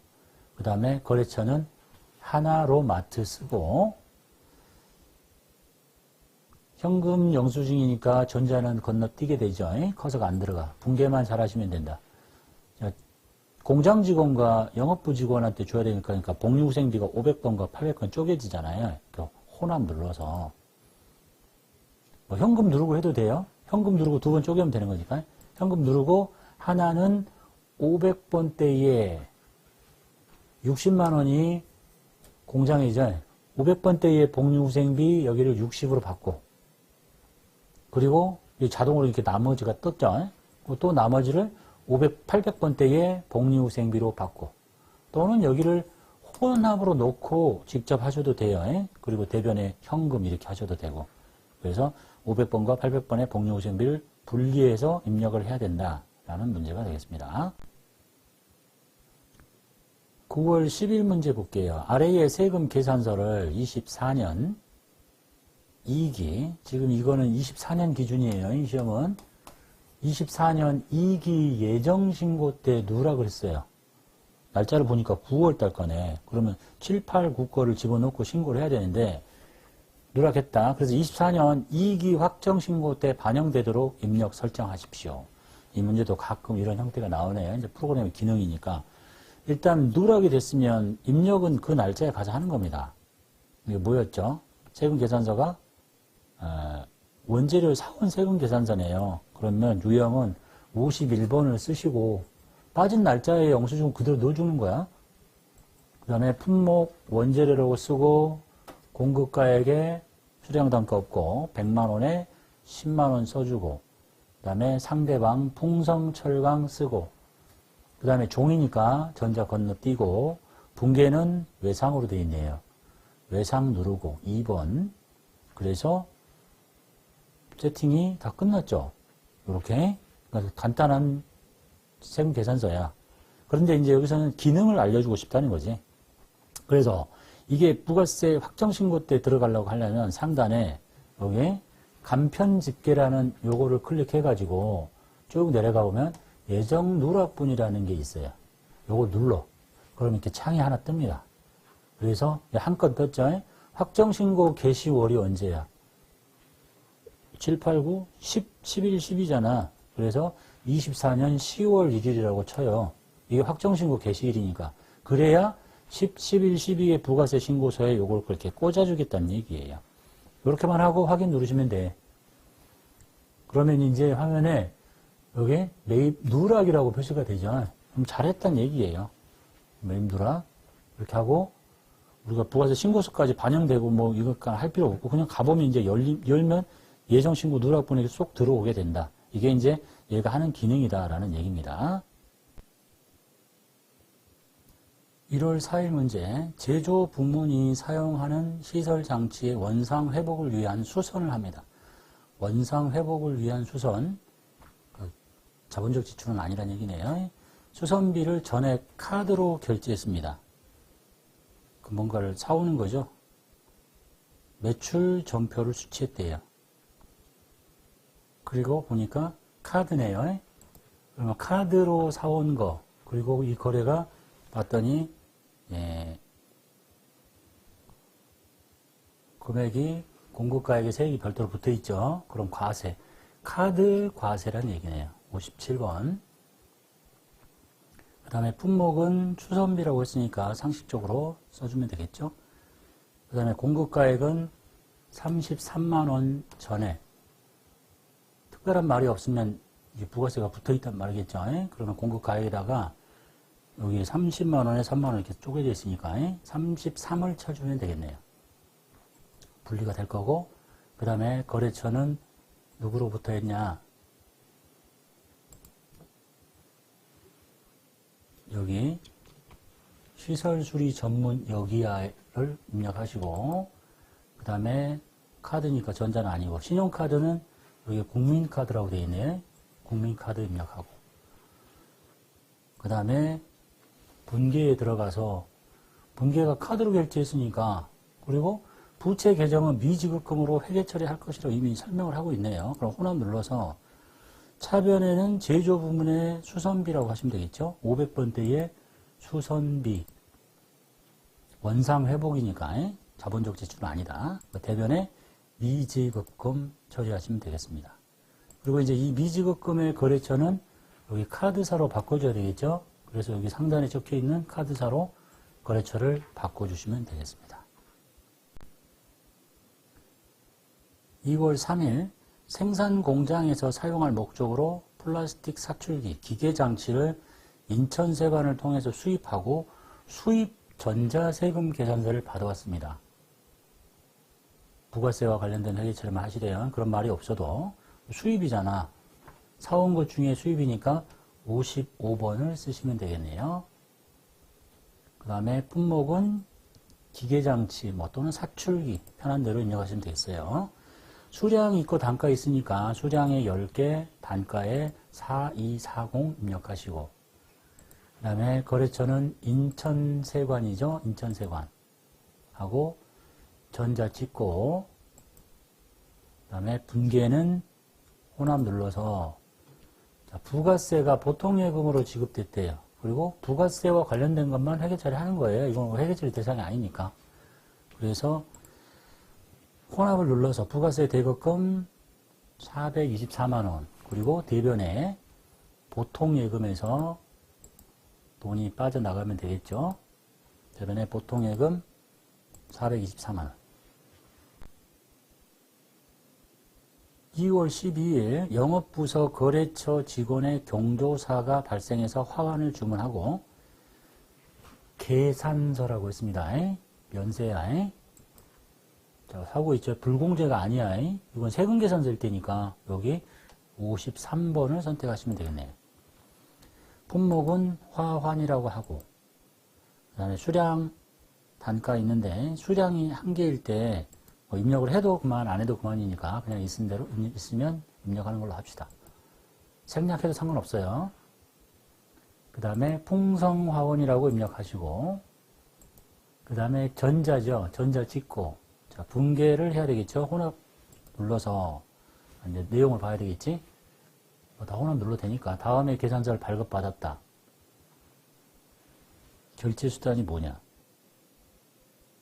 A: 그 다음에 거래처는 하나로마트 쓰고, 현금 영수증이니까 전자는 건너뛰게 되죠. 커서가 안 들어가. 분계만 잘 하시면 된다. 공장 직원과 영업부 직원한테 줘야 되니까, 그러니까 복리후생비가 500번과 800번 쪼개지잖아요. 혼합 눌러서. 뭐 현금 누르고 해도 돼요. 현금 누르고 두 번 쪼개면 되는 거니까. 현금 누르고 하나는 500번대에 60만 원이 공장이죠. 500번대의 복리후생비 여기를 60으로 받고, 그리고 자동으로 이렇게 나머지가 떴죠. 또 나머지를 800번대의 복리후생비로 받고, 또는 여기를 혼합으로 놓고 직접 하셔도 돼요. 그리고 대변에 현금 이렇게 하셔도 되고. 그래서 500번과 800번의 복리후생비를 분리해서 입력을 해야 된다라는 문제가 되겠습니다. 9월 10일 문제 볼게요. 아래의 세금 계산서를 24년 2기, 지금 이거는 24년 기준이에요. 이 시험은 24년 2기 예정신고 때 누라 그랬어요. 날짜를 보니까 9월 달 거네. 그러면 7, 8, 9 거를 집어넣고 신고를 해야 되는데 누락했다. 그래서 24년 2기 확정신고 때 반영되도록 입력 설정하십시오. 이 문제도 가끔 이런 형태가 나오네요. 이제 프로그램의 기능이니까. 일단 누락이 됐으면 입력은 그 날짜에 가서 하는 겁니다. 이게 뭐였죠? 세금 계산서가 원재료 사원 세금 계산서네요. 그러면 유형은 51번을 쓰시고 빠진 날짜에 영수증 그대로 넣어주는 거야. 그 다음에 품목 원재료라고 쓰고 공급가액에 수량단가 없고 100만 원에 10만 원 써주고, 그 다음에 상대방 풍성철강 쓰고, 그 다음에 종이니까 전자 건너뛰고, 분계는 외상으로 되어 있네요. 외상 누르고 2번. 그래서 세팅이 다 끝났죠. 이렇게. 그러니까 간단한 세금 계산서야. 그런데 이제 여기서는 기능을 알려주고 싶다는 거지. 그래서 이게 부가세 확정신고 때 들어가려고 하려면 상단에 여기 간편집계라는 요거를 클릭해가지고 쭉 내려가 보면 예정 누락분이라는 게 있어요. 요거 눌러. 그러면 이렇게 창이 하나 뜹니다. 그래서 한 건 떴죠. 확정신고 개시월이 언제야? 7, 8, 9, 10, 11, 10이잖아. 그래서 24년 10월 1일이라고 쳐요. 이게 확정신고 개시일이니까. 그래야 10, 11, 12의 부가세 신고서에 요걸 그렇게 꽂아주겠다는 얘기예요. 이렇게만 하고 확인 누르시면 돼. 그러면 이제 화면에 여기 매입 누락이라고 표시가 되죠. 그럼 잘했다는 얘기예요. 매입 누락. 이렇게 하고 우리가 부가세 신고서까지 반영되고 뭐 이것까지 할 필요 없고 그냥 가보면 이제 열면 예정신고 누락분이 쏙 들어오게 된다. 이게 이제 얘가 하는 기능이다라는 얘기입니다. 1월 4일 문제, 제조 부문이 사용하는 시설 장치의 원상 회복을 위한 수선을 합니다. 원상 회복을 위한 수선, 자본적 지출은 아니란 얘기네요. 수선비를 전액 카드로 결제했습니다. 뭔가를 사오는 거죠. 매출 전표를 수취했대요. 그리고 보니까 카드네요. 그러면 카드로 사온 거, 그리고 이 거래가 봤더니 금액이 공급가액에 세액이 별도로 붙어 있죠. 그럼 과세, 카드 과세라는 얘기네요. 57번. 그 다음에 품목은 추선비라고 했으니까 상식적으로 써주면 되겠죠. 그 다음에 공급가액은 33만 원 전에, 특별한 말이 없으면 이게 부가세가 붙어 있단 말이겠죠. 그러면 공급가액에다가 여기 30만 원에 3만 원 이렇게 쪼개져 있으니까 33을 쳐주면 되겠네요. 분리가 될 거고, 그 다음에 거래처는 누구로부터 했냐? 여기 시설수리 전문 여기야를 입력하시고, 그 다음에 카드니까 전자는 아니고, 신용카드는 여기 국민카드라고 되어 있네. 국민카드 입력하고, 그 다음에 분계에 들어가서 분계가 카드로 결제했으니까, 그리고 부채 계정은 미지급금으로 회계 처리할 것이라고 이미 설명을 하고 있네요. 그럼 혼합 눌러서 차변에는 제조 부문의 수선비라고 하시면 되겠죠. 500번대의 수선비, 원상 회복이니까 자본적 지출은 아니다. 대변에 미지급금 처리하시면 되겠습니다. 그리고 이제 이 미지급금의 거래처는 여기 카드사로 바꿔줘야 되겠죠. 그래서 여기 상단에 적혀 있는 카드사로 거래처를 바꿔주시면 되겠습니다. 2월 3일 생산 공장에서 사용할 목적으로 플라스틱 사출기, 기계 장치를 인천세관을 통해서 수입하고 수입 전자세금 계산서를 받아왔습니다. 부가세와 관련된 회계처리만 하시래요. 그런 말이 없어도 수입이잖아. 사온 것 중에 수입이니까 55번을 쓰시면 되겠네요. 그 다음에 품목은 기계장치 또는 사출기, 편한 대로 입력하시면 되겠어요. 수량 있고 단가 있으니까 수량에 10개, 단가에 4240 입력하시고, 그 다음에 거래처는 인천세관이죠. 인천세관 하고 전자 찍고, 그 다음에 분계는 혼합 눌러서, 부가세가 보통예금으로 지급됐대요. 그리고 부가세와 관련된 것만 회계처리 하는 거예요. 이건 회계처리 대상이 아니니까. 그래서 혼합을 눌러서 부가세 대거금 424만원, 그리고 대변에 보통예금에서 돈이 빠져나가면 되겠죠. 대변에 보통예금 424만원. 2월 12일 영업부서 거래처 직원의 경조사가 발생해서 화환을 주문하고 계산서라고 했습니다. 면세야. 자, 사고 있죠. 불공제가 아니야. 이건 세금 계산서일 테니까 여기 53번을 선택하시면 되겠네요. 품목은 화환이라고 하고, 그 다음에 수량 단가 있는데 수량이 한 개일 때 입력을 해도 그만, 안 해도 그만이니까 그냥 있으면 입력하는 걸로 합시다. 생략해도 상관없어요. 그 다음에 풍성화원이라고 입력하시고, 그 다음에 전자죠. 전자 찍고, 자, 분계를 해야 되겠죠. 혼합 눌러서 이제 내용을 봐야 되겠지. 다 혼합 눌러도 되니까. 다음에 계산서를 발급받았다. 결제수단이 뭐냐?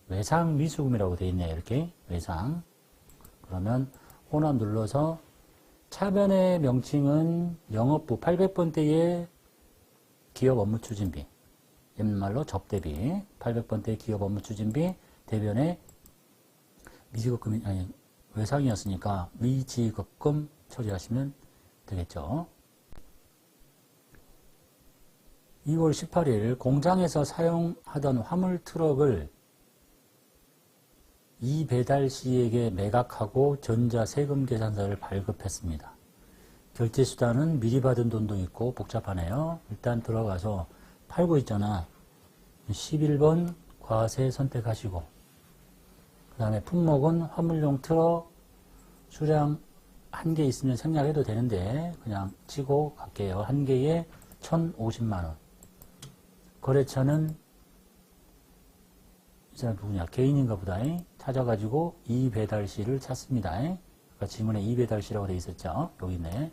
A: 외상 미수금이라고 되어 있네요. 이렇게 외상. 그러면 혼합 눌러서 차변의 명칭은 영업부 800번대의 기업 업무 추진비, 옛말로 접대비, 800번대의 기업 업무 추진비, 대변에 미지급금이 아니 외상이었으니까 미지급금 처리하시면 되겠죠. 2월 18일 공장에서 사용하던 화물 트럭을 이배달 씨에게 매각하고 전자세금 계산서를 발급했습니다. 결제수단은 미리 받은 돈도 있고 복잡하네요. 일단 들어가서 팔고 있잖아. 11번 과세 선택하시고, 그 다음에 품목은 화물용 트럭, 수량 한 개 있으면 생략해도 되는데 그냥 치고 갈게요. 한 개에 1,050만원. 거래처는 이 사람 누구냐? 개인인가 보다. 찾아가지고 이배달 씨를 찾습니다. 아까 지문에 이배달 씨라고 되어 있었죠. 여기 있네.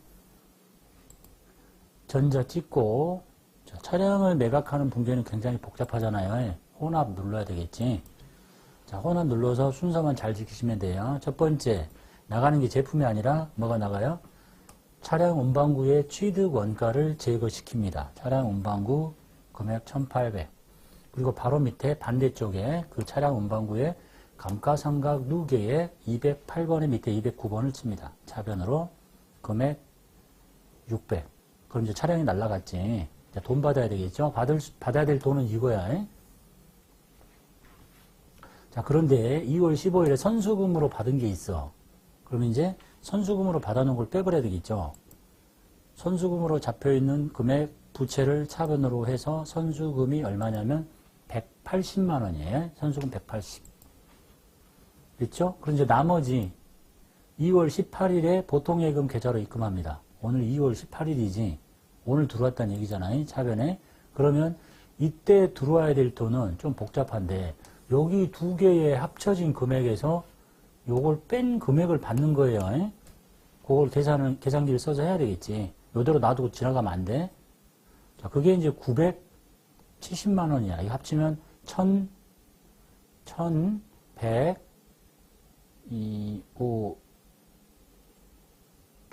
A: 전자 찍고, 자, 차량을 매각하는 분계는 굉장히 복잡하잖아요. 혼합 눌러야 되겠지. 자, 혼합 눌러서 순서만 잘 지키시면 돼요. 첫 번째, 나가는 게 제품이 아니라 뭐가 나가요? 차량 운반구의 취득 원가를 제거시킵니다. 차량 운반구 금액 1,800. 그리고 바로 밑에 반대쪽에 그 차량 운반구의 감가상각 누계에 208번의 밑에 209번을 칩니다. 차변으로 금액 600. 그럼 이제 차량이 날라갔지. 돈 받아야 되겠죠? 받아야 될 돈은 이거야. 자, 그런데 2월 15일에 선수금으로 받은 게 있어. 그러면 이제 선수금으로 받아놓은 걸 빼버려야 되겠죠? 선수금으로 잡혀있는 금액 부채를 차변으로 해서 선수금이 얼마냐면 180만 원이에요. 선수금 180. 됐죠? 그럼 이제 나머지 2월 18일에 보통예금 계좌로 입금합니다. 오늘 2월 18일이지. 오늘 들어왔다는 얘기잖아요. 차변에. 그러면 이때 들어와야 될 돈은 좀 복잡한데 여기 두 개의 합쳐진 금액에서 요걸 뺀 금액을 받는 거예요. 그걸 계산기를 써서 해야 되겠지. 요대로 놔두고 지나가면 안 돼. 자, 그게 이제 970만 원이야. 이거 합치면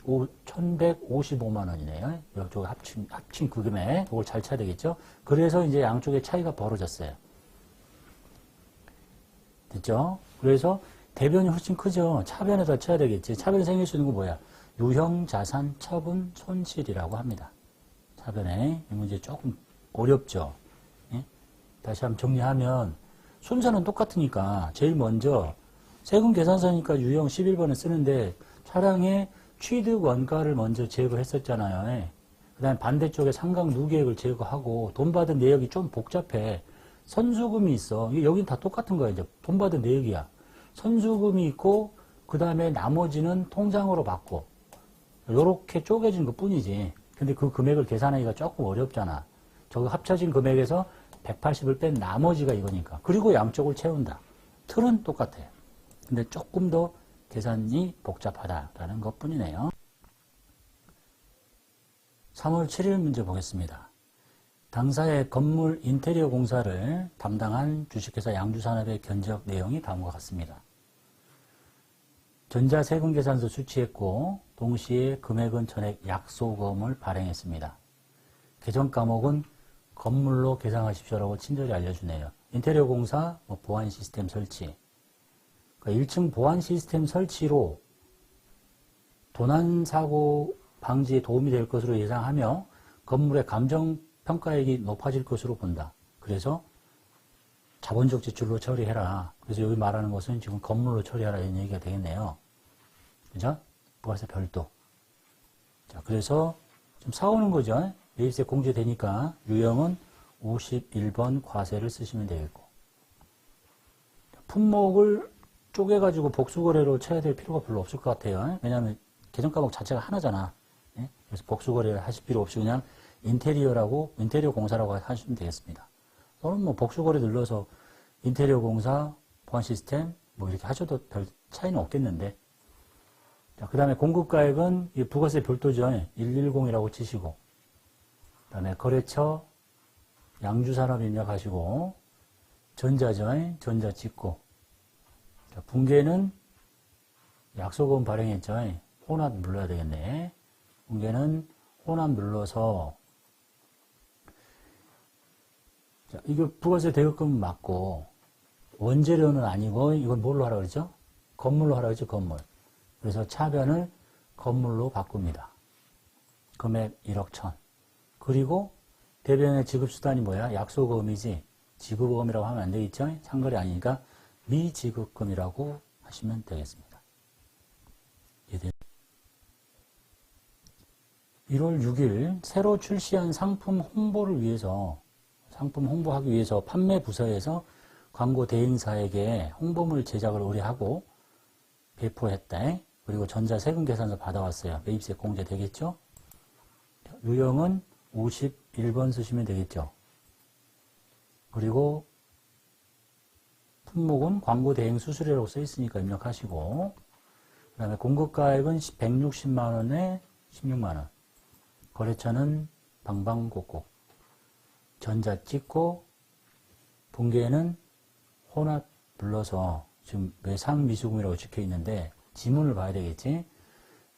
A: 1155만 원이네요. 이쪽 합친 그 금액. 그걸 잘 쳐야 되겠죠. 그래서 이제 양쪽의 차이가 벌어졌어요. 됐죠? 그래서 대변이 훨씬 크죠. 차변에다 쳐야 되겠지. 차변이 생길 수 있는 건 뭐야? 유형자산 처분 손실이라고 합니다. 차변에 이 문제 조금 어렵죠. 예? 다시 한번 정리하면 순서는 똑같으니까 제일 먼저 세금 계산서니까 유형 11번을 쓰는데 차량의 취득 원가를 먼저 제거했었잖아요. 그 다음에 반대쪽에 상각 누계액을 제거하고 돈 받은 내역이 좀 복잡해. 선수금이 있어. 여긴 다 똑같은 거야. 이제 돈 받은 내역이야. 선수금이 있고 그 다음에 나머지는 통장으로 받고 요렇게 쪼개진 것 뿐이지. 근데 그 금액을 계산하기가 조금 어렵잖아. 저거 합쳐진 금액에서 180을 뺀 나머지가 이거니까. 그리고 양쪽을 채운다. 틀은 똑같아요. 근데 조금 더 계산이 복잡하다라는 것 뿐이네요. 3월 7일 문제 보겠습니다. 당사의 건물 인테리어 공사를 담당한 주식회사 양주산업의 견적 내용이 다음과 같습니다. 전자세금계산서 수취했고 동시에 금액은 전액 약소금을 발행했습니다. 개정 과목은 건물로 계상하십시오라고 친절히 알려주네요. 인테리어 공사, 보안 시스템 설치. 그러니까 1층 보안 시스템 설치로 도난사고 방지에 도움이 될 것으로 예상하며 건물의 감정평가액이 높아질 것으로 본다. 그래서 자본적 지출로 처리해라. 그래서 여기 말하는 것은 지금 건물로 처리하라 이런 얘기가 되겠네요. 그죠? 부가세 별도. 자, 그래서 좀 사오는 거죠. 매입세 공제되니까 유형은 51번 과세를 쓰시면 되겠고. 품목을 쪼개가지고 복수거래로 쳐야 될 필요가 별로 없을 것 같아요. 왜냐하면 개정 과목 자체가 하나잖아. 예? 그래서 복수거래를 하실 필요 없이 그냥 인테리어 공사라고 하시면 되겠습니다. 또는 뭐 복수거래 눌러서 인테리어 공사, 보안 시스템 뭐 이렇게 하셔도 별 차이는 없겠는데. 자, 그 다음에 공급가액은 부가세 별도죠. 110이라고 치시고. 그 다음에 거래처, 양주산업 입력하시고, 전자죠. 전자 찍고. 자, 분계는 약소금 발행했죠. 혼합 눌러야 되겠네. 분계는 혼합 눌러서, 자, 이거 부가세 대급금 맞고, 원재료는 아니고, 이건 뭘로 하라 그러죠? 건물로 하라 그러죠, 건물. 그래서 차변을 건물로 바꿉니다. 금액 1억 1천. 그리고 대변의 지급수단이 뭐야? 약소금이지. 지급금이라고 하면 안 되겠죠? 상거래 아니니까 미지급금이라고 하시면 되겠습니다. 1월 6일 새로 출시한 상품 홍보를 위해서 상품 홍보하기 위해서 판매 부서에서 광고 대행사에게 홍보물 제작을 의뢰하고 배포했다. 그리고 전자세금계산서 받아왔어요. 매입세 공제 되겠죠? 유형은 51번 쓰시면 되겠죠. 그리고 품목은 광고 대행 수수료라고 써 있으니까 입력하시고, 그 다음에 공급가액은 160만 원에 16만 원. 거래처는 방방곡곡. 전자 찍고, 분계는 혼합 눌러서 지금 외상미수금이라고 적혀 있는데 지문을 봐야 되겠지.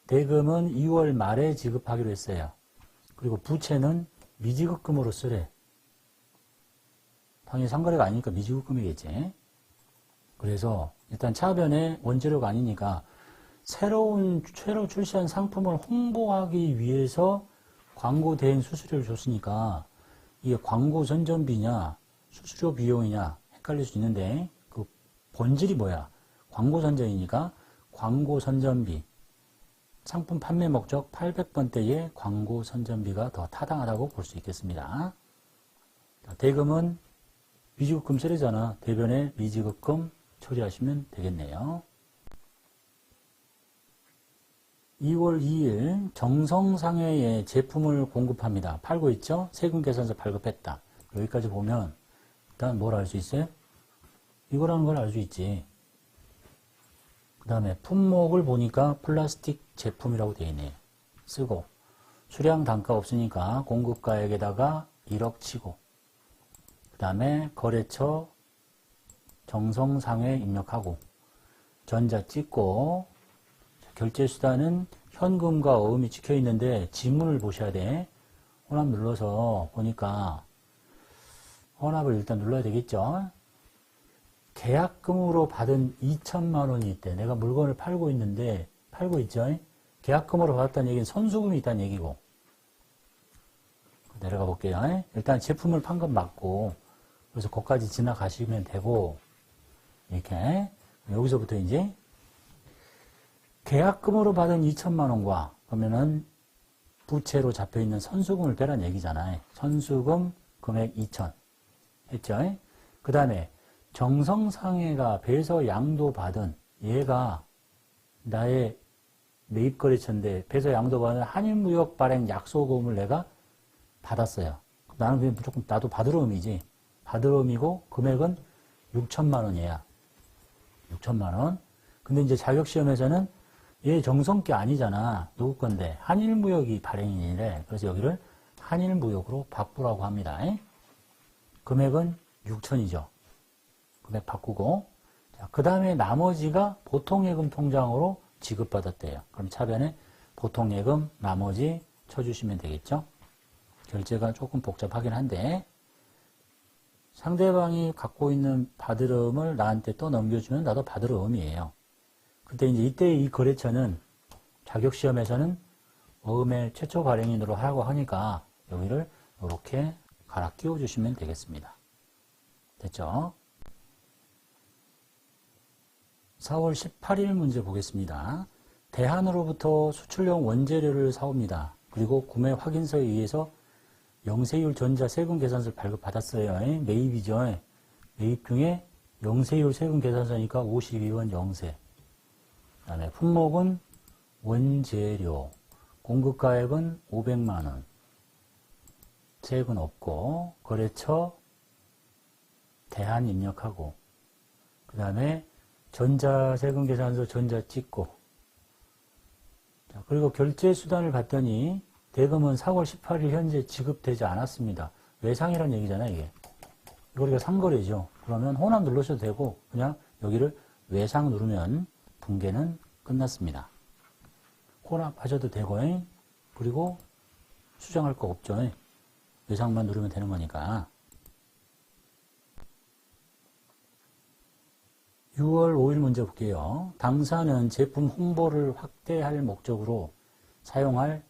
A: 대금은 2월 말에 지급하기로 했어요. 그리고 부채는 미지급금으로 쓰래. 당연히 상거래가 아니니까 미지급금이겠지. 그래서 일단 차변에 원재료가 아니니까 새로 출시한 상품을 홍보하기 위해서 광고 대행 수수료를 줬으니까 이게 광고 선전비냐 수수료 비용이냐 헷갈릴 수 있는데 그 본질이 뭐야? 광고 선전이니까 광고 선전비, 상품 판매 목적 800번대의 광고 선전비가 더 타당하다고 볼 수 있겠습니다. 대금은 미지급금 쓰레잖아. 대변에 미지급금 처리하시면 되겠네요. 2월 2일 정성상해에 제품을 공급합니다. 팔고 있죠? 세금계산서 발급했다. 여기까지 보면 일단 뭘 알 수 있어요? 이거라는 걸 알 수 있지. 그 다음에 품목을 보니까 플라스틱 제품이라고 되어 있네요. 쓰고 수량 단가 없으니까 공급가액에다가 1억 치고 그 다음에 거래처 정성상해 입력하고 전자 찍고 결제수단은 현금과 어음이 찍혀 있는데 지문을 보셔야 돼. 혼합 눌러서 보니까 혼합을 일단 눌러야 되겠죠. 계약금으로 받은 2천만 원이 있대. 내가 물건을 팔고 있는데 팔고 있죠. 계약금으로 받았다는 얘기는 선수금이 있다는 얘기고. 내려가 볼게요. 일단 제품을 판 건 맞고, 그래서 거기까지 지나가시면 되고, 이렇게. 여기서부터 이제, 계약금으로 받은 2천만 원과, 그러면은, 부채로 잡혀있는 선수금을 빼란 얘기잖아요. 선수금 금액 2천. 했죠? 그 다음에, 정성상해가 배서 양도받은, 얘가 나의 매입거래처인데, 배서 양도받은 한일무역 발행 약소금을 내가 받았어요. 나는 그냥 무조건 나도 받을 의미지. 받을 의미고 금액은 6천만 원이야. 6천만 원. 근데 이제 자격시험에서는 얘 정성께 아니잖아. 누구 건데? 한일무역이 발행인이래. 그래서 여기를 한일무역으로 바꾸라고 합니다. 금액은 6천이죠. 금액 바꾸고. 그 다음에 나머지가 보통예금 통장으로 지급받았대요. 그럼 차변에 보통예금 나머지 쳐주시면 되겠죠. 결제가 조금 복잡하긴 한데 상대방이 갖고 있는 받으름을 나한테 또 넘겨주면 나도 받으름이에요. 근데 이제 이때 이 거래처는 자격시험에서는 어음의 최초 발행인으로 하라고 하니까 여기를 이렇게 갈아 끼워주시면 되겠습니다. 됐죠? 4월 18일 문제 보겠습니다. 대한으로부터 수출용 원재료를 사옵니다. 그리고 구매 확인서에 의해서 영세율 전자 세금 계산서를 발급받았어요. 매입이죠. 매입 중에 영세율 세금 계산서니까 52원 영세. 그 다음에 품목은 원재료. 공급가액은 500만원. 세액은 없고, 거래처 대한 입력하고, 그 다음에 전자세금 계산서 전자 찍고, 자, 그리고 결제 수단을 봤더니 대금은 4월 18일 현재 지급되지 않았습니다. 외상이라는 얘기잖아요, 이게. 이거 우리가 상거래죠. 그러면 혼합 눌러셔도 되고, 그냥 여기를 외상 누르면 붕괴는 끝났습니다. 혼합하셔도 되고, 그리고 수정할 거 없죠. 외상만 누르면 되는 거니까. 6월 5일 문제 볼게요. 당사는 제품 홍보를 확대할 목적으로 사용할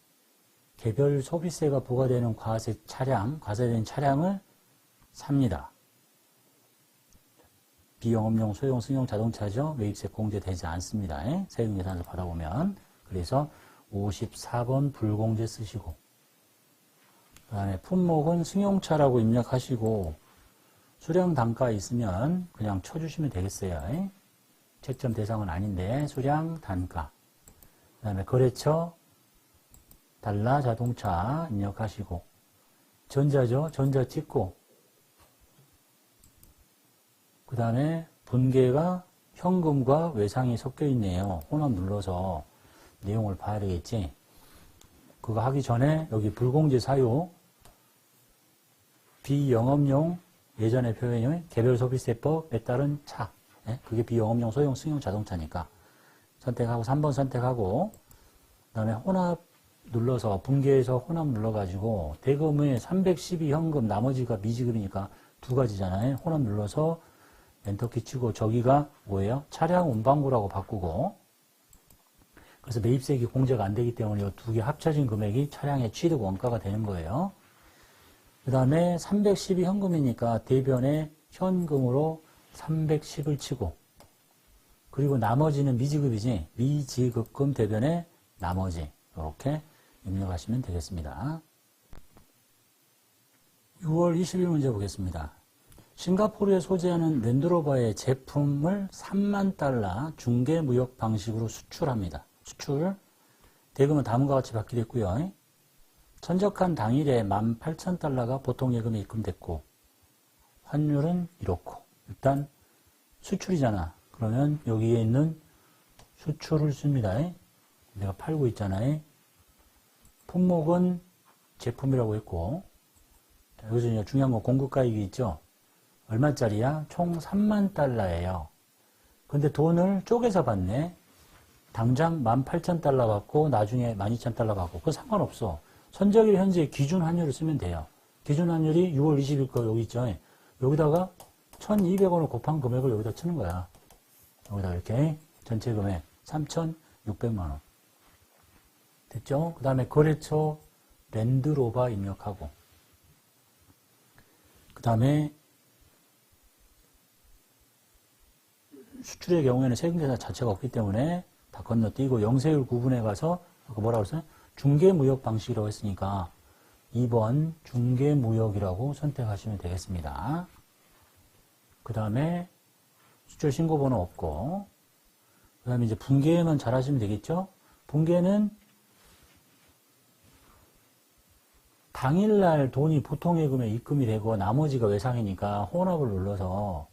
A: 개별 소비세가 부과되는 과세된 차량을 삽니다. 비영업용 소형 승용 자동차죠. 매입세 공제되지 않습니다. 세금 계산서 받아보면. 그래서 54번 불공제 쓰시고, 그 다음에 품목은 승용차라고 입력하시고, 수량 단가 있으면 그냥 쳐주시면 되겠어요. 채점 대상은 아닌데 수량 단가. 그 다음에 거래처 달러 자동차 입력하시고, 전자죠. 전자 찍고, 그 다음에 분계가 현금과 외상이 섞여 있네요. 혼합 눌러서 내용을 봐야 되겠지. 그거 하기 전에 여기 불공제 사유 비영업용 예전의 표현이 개별 소비세법에 따른 차. 그게 비영업용 소형 승용 자동차니까 선택하고 3번 선택하고, 그 다음에 혼합 눌러서 분계해서 혼합 눌러가지고 대금의 312 현금 나머지가 미지급이니까 두 가지잖아요. 혼합 눌러서 엔터키 치고 저기가 뭐예요? 차량 운반구라고 바꾸고, 그래서 매입세액이 공제가 안 되기 때문에 이 두 개 합쳐진 금액이 차량의 취득 원가가 되는 거예요. 그 다음에 312 현금이니까 대변에 현금으로 310을 치고, 그리고 나머지는 미지급이지, 미지급금 대변에 나머지 이렇게 입력하시면 되겠습니다. 6월 20일 문제 보겠습니다. 싱가포르에 소재하는 랜드로버의 제품을 3만 달러 중개무역 방식으로 수출합니다. 수출 대금은 다음과 같이 받게 됐고요. 선적한 당일에 18,000달러가 보통예금에 입금됐고, 환율은 이렇고, 일단 수출이잖아. 그러면 여기에 있는 수출을 씁니다. 내가 팔고 있잖아요. 품목은 제품이라고 했고, 여기서 이제 중요한 건 공급가액이 있죠. 얼마짜리야? 총 3만 달러예요. 근데 돈을 쪼개서 받네. 당장 18,000달러 받고 나중에 12,000달러 받고, 그거 상관없어. 선적일 현재 기준 환율을 쓰면 돼요. 기준 환율이 6월 20일 거 여기 있죠. 여기다가 1,200원을 곱한 금액을 여기다 치는 거야. 여기다 이렇게 전체 금액 3,600만 원. 됐죠? 그 다음에 거래처 랜드로버 입력하고, 그 다음에 수출의 경우에는 세금계산 자체가 없기 때문에 다 건너뛰고 영세율 구분에 가서 뭐라고 했어요? 중개무역 방식이라고 했으니까 2번 중개무역이라고 선택하시면 되겠습니다. 그 다음에 수출 신고번호 없고, 그 다음에 이제 분계만 잘 하시면 되겠죠? 분계는 당일날 돈이 보통예금에 입금이 되고 나머지가 외상이니까 혼합을 눌러서,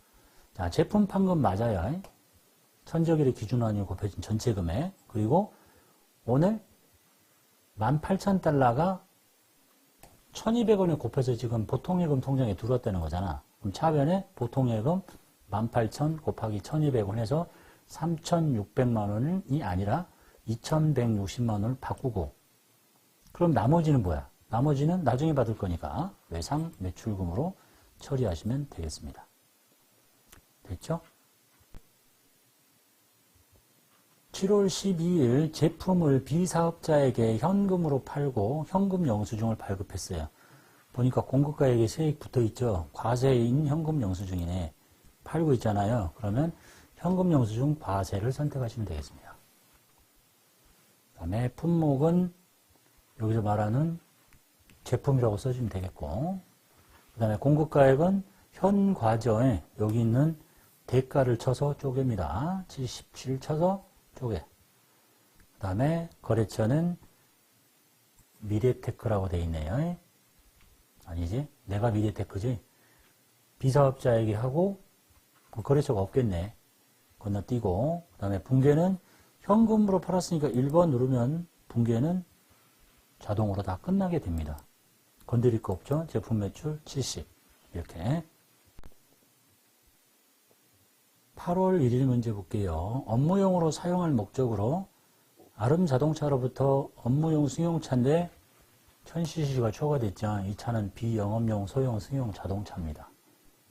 A: 자, 제품 판금 맞아요. 천적일의 기준 환율 곱해진 전체 금액. 그리고 오늘 18,000달러가 1,200원에 곱해서 지금 보통예금 통장에 들어왔다는 거잖아. 그럼 차변에 보통예금 18,000 곱하기 1,200원 해서 3,600만 원이 아니라 2,160만 원을 바꾸고, 그럼 나머지는 뭐야? 나머지는 나중에 받을 거니까 외상 매출금으로 처리하시면 되겠습니다. 됐죠? 7월 12일 제품을 비사업자에게 현금으로 팔고 현금 영수증을 발급했어요. 보니까 공급가액에 세액 붙어 있죠. 과세인 현금 영수증이네. 팔고 있잖아요. 그러면 현금 영수증 과세를 선택하시면 되겠습니다. 그 다음에 품목은 여기서 말하는 제품이라고 써주면 되겠고, 그 다음에 공급가액은 현 과저에 여기 있는 대가를 쳐서 쪼갭니다. 77 쳐서 쪼개. 그 다음에 거래처는 미래테크라고 되어 있네요. 아니지? 내가 미래테크지? 비사업자에게 하고 거래처가 없겠네. 건너뛰고, 그 다음에 분계는 현금으로 팔았으니까 1번 누르면 분계는 자동으로 다 끝나게 됩니다. 건드릴 거 없죠? 제품 매출 70. 이렇게. 8월 1일 문제 볼게요. 업무용으로 사용할 목적으로 아름자동차로부터 업무용 승용차인데 1000cc가 초과됐죠. 이 차는 비영업용 소형 승용 자동차입니다.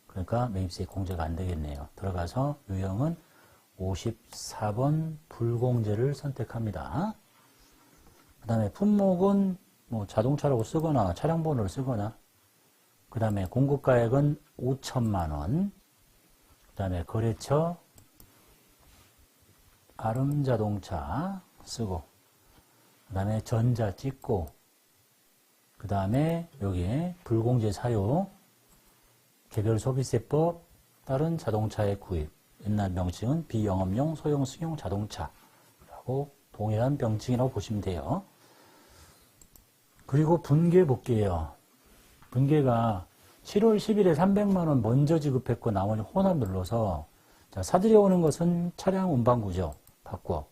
A: 그러니까 매입세 공제가 안 되겠네요. 들어가서 유형은 54번 불공제를 선택합니다. 그 다음에 품목은 뭐 자동차라고 쓰거나 차량 번호를 쓰거나, 그 다음에 공급가액은 5천만 원, 그 다음에 거래처 아름자동차 쓰고, 그 다음에 전자 찍고, 그 다음에 여기에 불공제 사유, 개별 소비세법 따른 자동차의 구입, 옛날 명칭은 비영업용 소형 승용 자동차라고 동일한 명칭이라고 보시면 돼요. 그리고 분계 볼게요. 분계가 7월 10일에 300만 원 먼저 지급했고 나머지 혼합 눌러서, 자, 사들여 오는 것은 차량 운반구죠. 바꿔.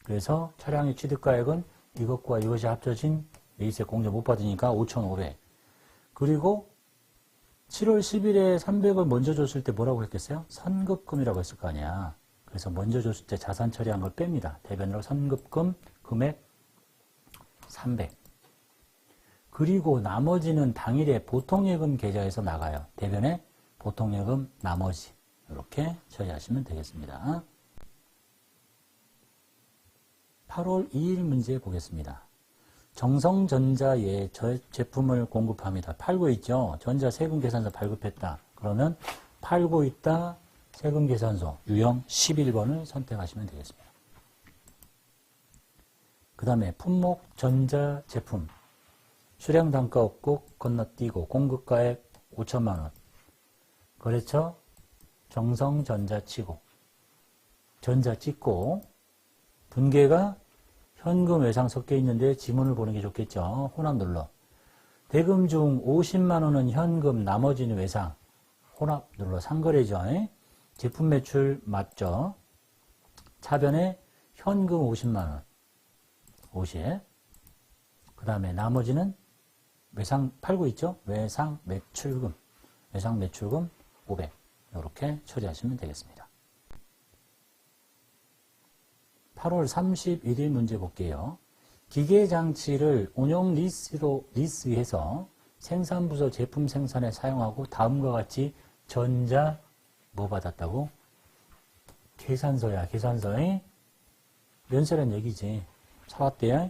A: 그래서 차량의 취득가액은 이것과 이것이 합쳐진 매입세 공제 못 받으니까 5,500. 그리고 7월 10일에 300을 먼저 줬을 때 뭐라고 했겠어요? 선급금이라고 했을 거 아니야. 그래서 먼저 줬을 때 자산 처리한 걸 뺍니다. 대변으로 선급금 금액 300. 그리고 나머지는 당일에 보통예금 계좌에서 나가요. 대변에 보통예금 나머지. 이렇게 처리하시면 되겠습니다. 8월 2일 문제 보겠습니다. 정성전자에 제품을 공급합니다. 팔고 있죠. 전자 세금계산서 발급했다. 그러면 팔고 있다 세금계산서 유형 11번을 선택하시면 되겠습니다. 그 다음에 품목 전자 제품 수량 단가 없고 건너뛰고 공급가액 5천만 원. 거래처 정성전자 치고 전자 찍고, 분계가 현금 외상 섞여 있는데 지문을 보는 게 좋겠죠. 혼합 눌러. 대금 중 50만 원은 현금, 나머지는 외상. 혼합 눌러. 상거래죠. 제품 매출 맞죠. 차변에 현금 50만 원. 50. 그 다음에 나머지는 외상 팔고 있죠. 외상 매출금. 외상 매출금 500. 이렇게 처리하시면 되겠습니다. 8월 31일 문제 볼게요. 기계장치를 운용 리스로 리스해서 생산부서 제품 생산에 사용하고 다음과 같이 전자 뭐 받았다고? 계산서야. 계산서에 면세란 얘기지. 사왔대요.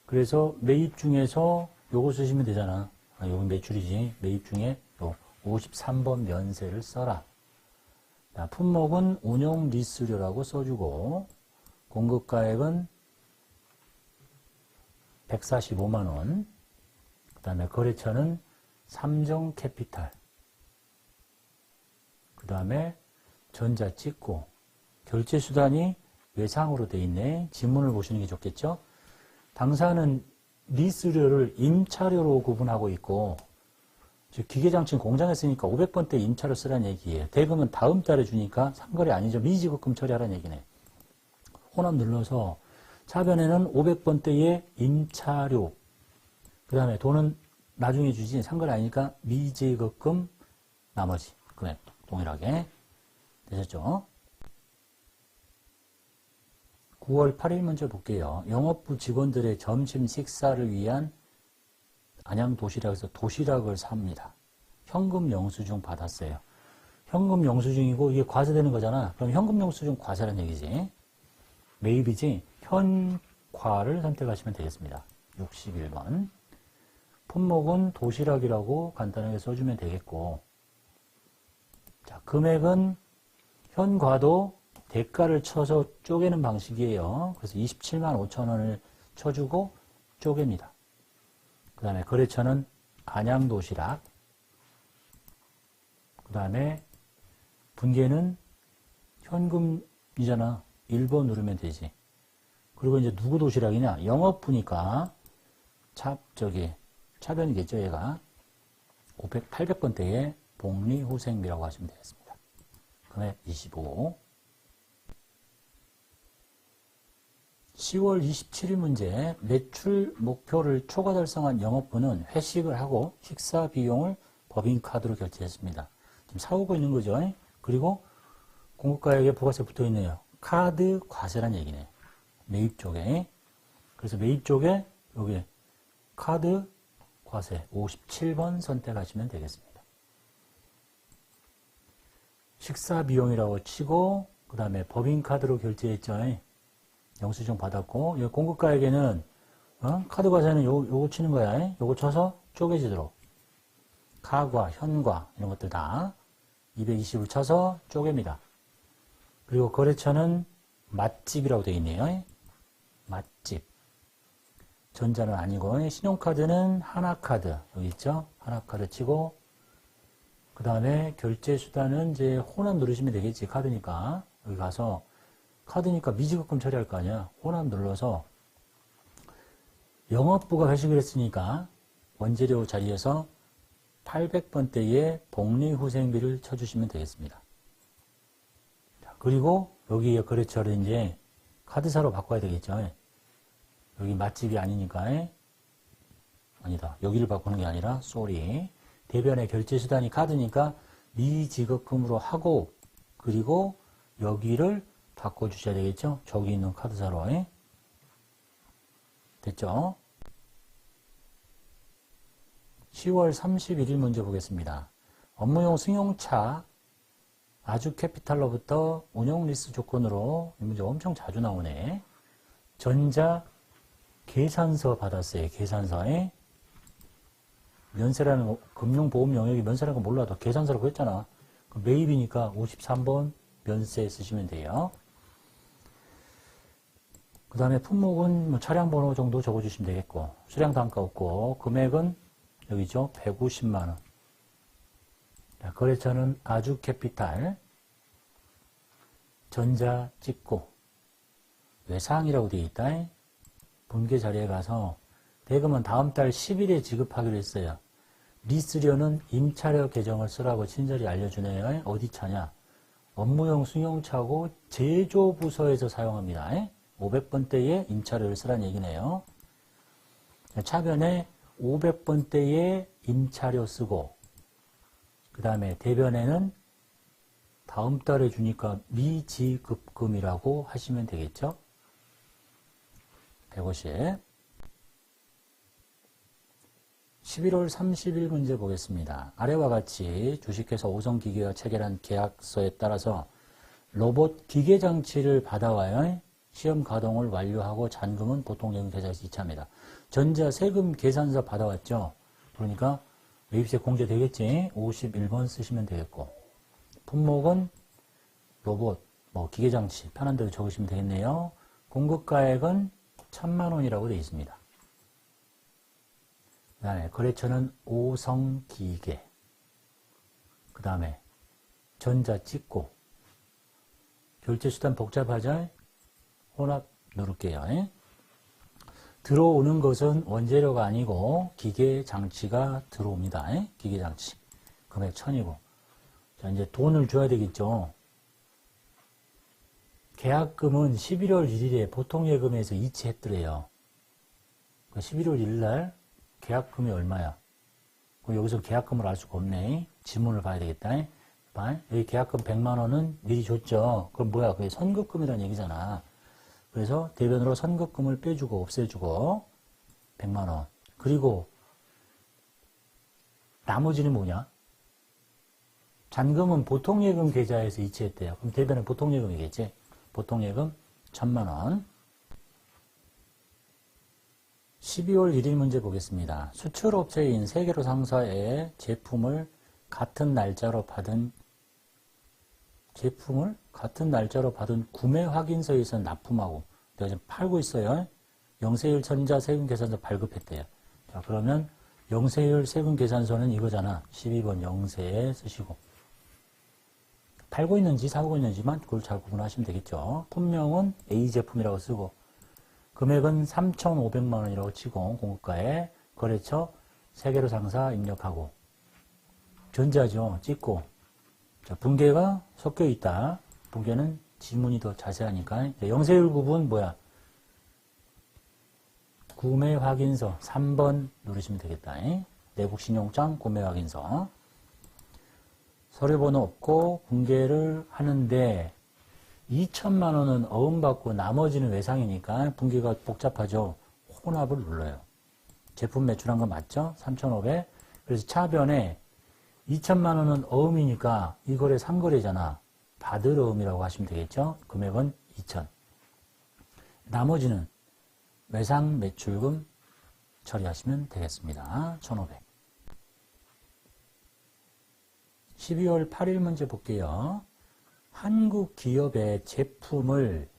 A: 그래서 매입 중에서 요거 쓰시면 되잖아. 요건 매출이지. 매입 중에 요 53번 면세를 써라. 자, 품목은 운용 리스료라고 써주고 공급가액은 145만원. 그 다음에 거래처는 삼정캐피탈. 그 다음에 전자 찍고 결제수단이 외상으로 돼 있네. 지문을 보시는 게 좋겠죠. 당사는 리스료를 임차료로 구분하고 있고 즉 기계장치는 공장에 쓰니까 500번대 임차료 쓰라는 얘기예요. 대금은 다음 달에 주니까 상거래 아니죠. 미지급금 처리하라는 얘기네. 혼합 눌러서 차변에는 500번대의 임차료 그 다음에 돈은 나중에 주지 상거래 아니니까 미지급금 나머지 금액 동일하게 되셨죠? 9월 8일 문제 볼게요. 영업부 직원들의 점심 식사를 위한 안양 도시락에서 도시락을 삽니다. 현금 영수증 받았어요. 현금 영수증이고 이게 과세되는 거잖아. 그럼 현금 영수증 과세라는 얘기지. 매입이지. 현과를 선택하시면 되겠습니다. 61번. 품목은 도시락이라고 간단하게 써주면 되겠고 자, 금액은 현과도 대가를 쳐서 쪼개는 방식이에요. 그래서 27만 5천 원을 쳐주고 쪼갭니다. 그 다음에 거래처는 안양도시락. 그 다음에 분계는 현금이잖아. 1번 누르면 되지. 그리고 이제 누구 도시락이냐? 영업부니까 차변이겠죠, 얘가. 800번대의 복리후생비라고 하시면 되겠습니다. 금액 25. 10월 27일 문제 매출 목표를 초과 달성한 영업부는 회식을 하고 식사 비용을 법인카드로 결제했습니다. 지금 사오고 있는 거죠. 그리고 공급가액에 부가세 붙어 있네요. 카드 과세란 얘기네. 매입 쪽에. 그래서 매입 쪽에 여기 카드 과세 57번 선택하시면 되겠습니다. 식사 비용이라고 치고 그 다음에 법인카드로 결제했죠. 영수증 받았고 여기 공급가액에는 카드 과세는 요거 치는 거야. 요거 쳐서 쪼개지도록 가과, 현과 이런 것들 다 220을 쳐서 쪼갭니다. 그리고 거래처는 맛집이라고 되어 있네요. 맛집. 전자는 아니고 신용카드는 하나카드 여기 있죠. 하나카드 치고 그 다음에 결제수단은 이제 혼합 누르시면 되겠지. 카드니까 여기 가서 카드니까 미지급금 처리할 거 아니야. 혼합 눌러서 영업부가 회식을 했으니까 원재료 자리에서 800번대의 복리후생비를 쳐주시면 되겠습니다. 자, 그리고 여기에 거래처를 이제 카드사로 바꿔야 되겠죠. 여기 맛집이 아니니까 아니다. 여기를 바꾸는 게 아니라 쏘리. 대변의 결제수단이 카드니까 미지급금으로 하고 그리고 여기를 바꿔주셔야 되겠죠? 저기 있는 카드사로. 됐죠? 10월 31일 문제 보겠습니다. 업무용 승용차 아주캐피탈로부터 운용리스 조건으로 이 문제 엄청 자주 나오네. 전자 계산서 받았어요. 계산서에 면세라는 금융보험 영역이 면세라는 거 몰라도 계산서라고 했잖아. 매입이니까 53번 면세 쓰시면 돼요. 그 다음에 품목은 뭐 차량 번호 정도 적어주시면 되겠고 수량 단가 없고 금액은 여기죠. 150만원. 거래처는 아주캐피탈 전자 찍고 외상이라고 되어 있다. 분계 자리에 가서 대금은 다음 달 10일에 지급하기로 했어요. 리스료는 임차료 계정을 쓰라고 친절히 알려주네요. 어디 차냐? 업무용 승용차고 제조부서에서 사용합니다. 500번대의 임차료를 쓰라는 얘기네요. 차변에 500번대의 임차료 쓰고 그 다음에 대변에는 다음 달에 주니까 미지급금이라고 하시면 되겠죠. 150. 11월 30일 문제 보겠습니다. 아래와 같이 주식회사 오성기계와 체결한 계약서에 따라서 로봇 기계장치를 받아와요. 시험 가동을 완료하고 잔금은 보통예금 계좌에서 이체합니다. 전자 세금 계산서 받아왔죠? 그러니까 매입세 공제 되겠지? 51번 쓰시면 되겠고, 품목은 로봇, 뭐 기계장치 편한 대로 적으시면 되겠네요. 공급가액은 1000만원이라고 되어 있습니다. 그 다음에 거래처는 오성기계, 그 다음에 전자 찍고, 결제수단 복잡하죠? 혼합 누를게요. 들어오는 것은 원재료가 아니고 기계장치가 들어옵니다. 기계장치. 금액 1000이고. 자, 이제 돈을 줘야 되겠죠. 계약금은 11월 1일에 보통예금에서 이체했더래요. 11월 1일날 계약금이 얼마야? 여기서 계약금을 알 수가 없네. 지문을 봐야 되겠다. 여기 계약금 100만원은 미리 줬죠. 그럼 뭐야? 그게 선급금이라는 얘기잖아. 그래서 대변으로 선급금을 빼주고 없애주고 100만원. 그리고 나머지는 뭐냐? 잔금은 보통예금 계좌에서 이체했대요. 그럼 대변은 보통예금이겠지? 보통예금 1000만원. 12월 1일 문제 보겠습니다. 수출업체인 세계로 상사의 제품을 같은 날짜로 받은 구매 확인서에서 납품하고, 내가 지금 팔고 있어요. 영세율 전자 세금 계산서 발급했대요. 자, 그러면 영세율 세금 계산서는 이거잖아. 12번 영세에 쓰시고. 팔고 있는지 사고 있는지만 그걸 잘 구분하시면 되겠죠. 품명은 A 제품이라고 쓰고, 금액은 3,500만원이라고 치고, 공급가에 거래처 세계로 상사 입력하고, 전자죠. 찍고, 자, 분계가 섞여 있다. 분계는 지문이 더 자세하니까. 영세율 구분 뭐야? 구매 확인서 3번 누르시면 되겠다. 내국 신용장 구매 확인서. 서류번호 없고 분계를 하는데 2천만 원은 어음받고 나머지는 외상이니까 분계가 복잡하죠. 혼합을 눌러요. 제품 매출한 거 맞죠? 3,500. 그래서 차변에 2천만 원은 어음이니까 이 거래 3거래잖아. 받을 어음이라고 하시면 되겠죠. 금액은 2천. 나머지는 외상 매출금 처리하시면 되겠습니다. 1,500. 12월 8일 문제 볼게요. 한국 기업의 제품을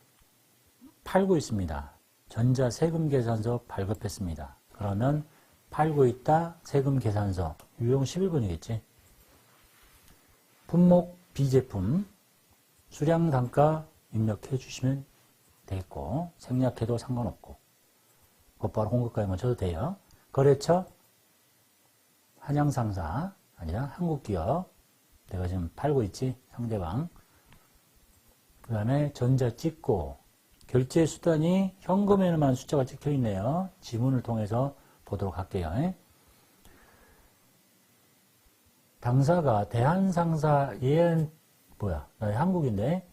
A: 팔고 있습니다. 전자 세금 계산서 발급했습니다. 그러면 팔고 있다 세금 계산서 유형 11번이겠지. 품목 B제품 수량 단가 입력해 주시면 되겠고, 생략해도 상관없고, 곧바로 공급가액만 쳐도 돼요. 거래처 한양상사 아니라 한국기업, 내가 지금 팔고 있지 상대방. 그 다음에 전자 찍고, 결제 수단이 현금에만 숫자가 찍혀 있네요. 지문을 통해서 보도록 할게요. 당사가 대한상사, 얘는 뭐야? 한국인데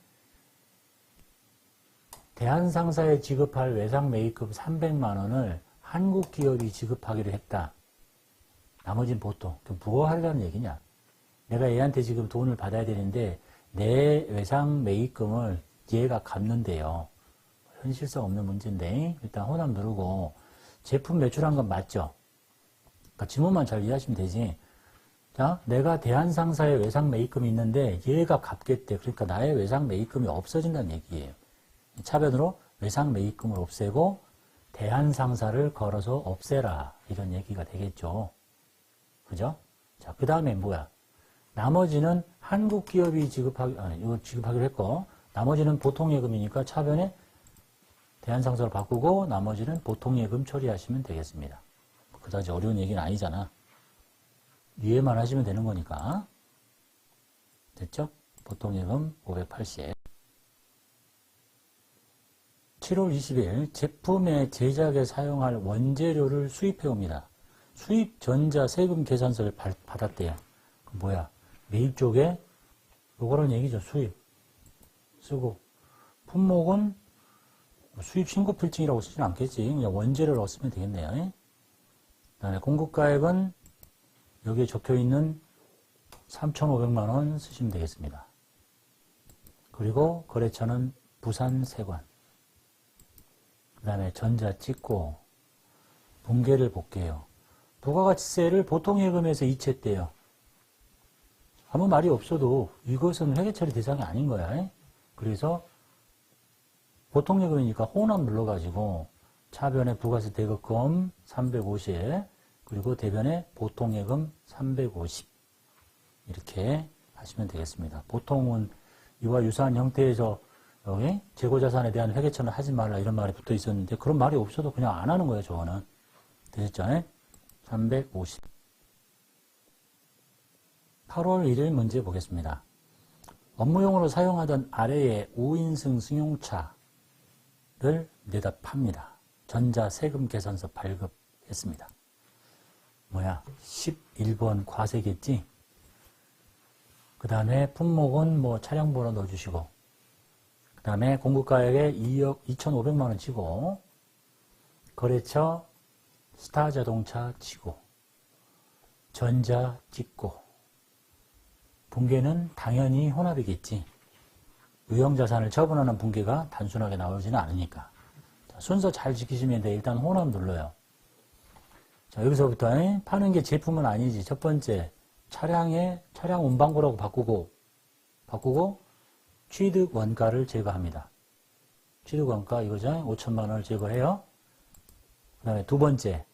A: 대한상사에 지급할 외상 매입금 300만 원을 한국 기업이 지급하기로 했다. 나머지는 보통. 그럼 뭐 하려는 얘기냐? 내가 얘한테 지금 돈을 받아야 되는데 내 외상 매입금을 얘가 갚는데요. 현실성 없는 문제인데 일단 혼합 누르고, 제품 매출한 건 맞죠? 그러니까 지문만 잘 이해하시면 되지. 자, 내가 대한상사에 외상 매입금이 있는데 얘가 갚겠대. 그러니까 나의 외상 매입금이 없어진다는 얘기예요. 차변으로 외상 매입금을 없애고 대한상사를 걸어서 없애라, 이런 얘기가 되겠죠. 그죠? 자, 그 다음에 뭐야? 나머지는 한국 기업이 이거 지급하기로 했고, 나머지는 보통예금이니까 차변에 대한상사를 바꾸고 나머지는 보통예금 처리하시면 되겠습니다. 그다지 어려운 얘기는 아니잖아. 이해만 하시면 되는 거니까. 됐죠? 보통예금 580. 7월 20일 제품의 제작에 사용할 원재료를 수입해 옵니다. 수입 전자 세금 계산서를 받았대요. 뭐야? 매입 쪽에 요거란 얘기죠. 수입 쓰고, 품목은 수입 신고 필증이라고 쓰진 않겠지. 그냥 원재료라고 쓰면 되겠네요. 그 다음에 공급가액은 여기에 적혀 있는 3,500만 원 쓰시면 되겠습니다. 그리고 거래처는 부산 세관. 다음에 전자 찍고 분계를 볼게요. 부가가치세를 보통예금에서 이체했대요. 아무 말이 없어도 이것은 회계처리 대상이 아닌 거야. 그래서 보통예금이니까 호남 눌러가지고 차변에 부가세 대급금 350 그리고 대변에 보통예금 350 이렇게 하시면 되겠습니다. 보통은 이와 유사한 형태에서 여기 재고자산에 대한 회계처는 하지 말라 이런 말이 붙어 있었는데 그런 말이 없어도 그냥 안 하는 거예요. 저거는. 되셨죠? 350 8월 1일 문제 보겠습니다. 업무용으로 사용하던 아래의 5인승 승용차를 내다 팝니다. 전자 세금 계산서 발급했습니다. 뭐야? 11번 과세겠지? 그 다음에 품목은 뭐 차량 번호 넣어주시고, 그 다음에 공급가액에 2억 2,500만 원 치고, 거래처 스타자동차 치고, 전자 찍고, 분계는 당연히 혼합이겠지. 유형자산을 처분하는 분계가 단순하게 나오지는 않으니까. 자, 순서 잘 지키시면 돼. 일단 혼합 눌러요. 자, 여기서부터 파는 게 제품은 아니지. 첫 번째, 차량 운반고라고 바꾸고 취득 원가를 제거합니다. 취득 원가 이거죠. 5천만 원을 제거해요. 그 다음에 두 번째,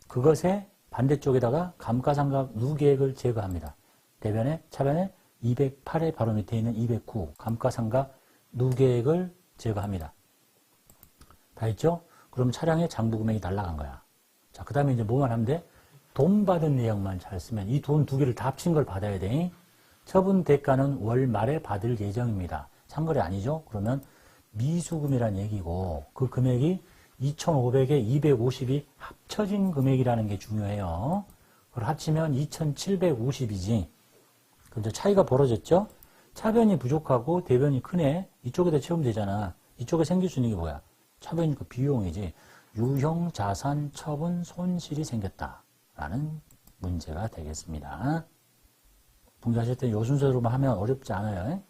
A: 그것의 반대쪽에다가 감가상각 누계액을 제거합니다. 대변에 차변에 208의 바로 밑에 있는 209 감가상각 누계액을 제거합니다. 다 했죠? 그럼 차량의 장부 금액이 날라간 거야. 자, 그 다음에 이제 뭐만 하면 돼? 돈 받은 내역만 잘 쓰면 이 돈 두 개를 다 합친 걸 받아야 돼. 처분 대가는 월 말에 받을 예정입니다. 상거래 아니죠? 그러면 미수금이란 얘기고 그 금액이 2,500에 250이 합쳐진 금액이라는 게 중요해요. 그걸 합치면 2,750이지. 그럼 이제 차이가 벌어졌죠? 차변이 부족하고 대변이 크네. 이쪽에다 채우면 되잖아. 이쪽에 생길 수 있는 게 뭐야? 차변이니까 비용이지. 유형 자산 처분 손실이 생겼다. 라는 문제가 되겠습니다. 분개하실 때 이 순서로만 하면 어렵지 않아요.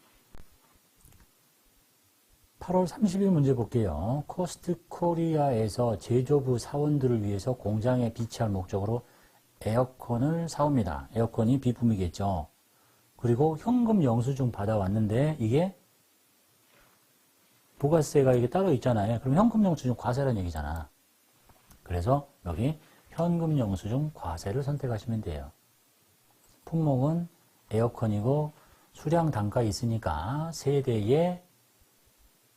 A: 8월 30일 문제 볼게요. 코스트 코리아에서 제조부 사원들을 위해서 공장에 비치할 목적으로 에어컨을 사옵니다. 에어컨이 비품이겠죠. 그리고 현금 영수증 받아왔는데 이게 부가세가 이게 따로 있잖아요. 그럼 현금 영수증 과세라는 얘기잖아. 그래서 여기 현금 영수증 과세를 선택하시면 돼요. 품목은 에어컨이고 수량 단가 있으니까 세대의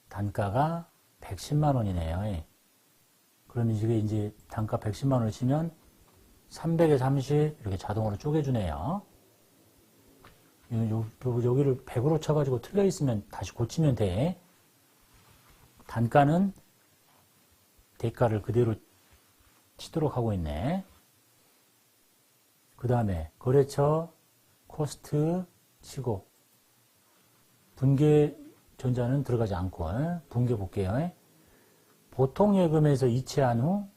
A: 단가가 110만 원이네요. 그럼 이제 단가 110만 원을 치면 300에 30 이렇게 자동으로 쪼개주네요. 여기를 100으로 쳐가지고 틀려있으면 다시 고치면 돼. 단가는 대가를 그대로 치도록 하고 있네. 그 다음에 거래처 코스트 치고 분계 전자는 들어가지 않고 분계 볼게요. 보통 예금에서 이체한 후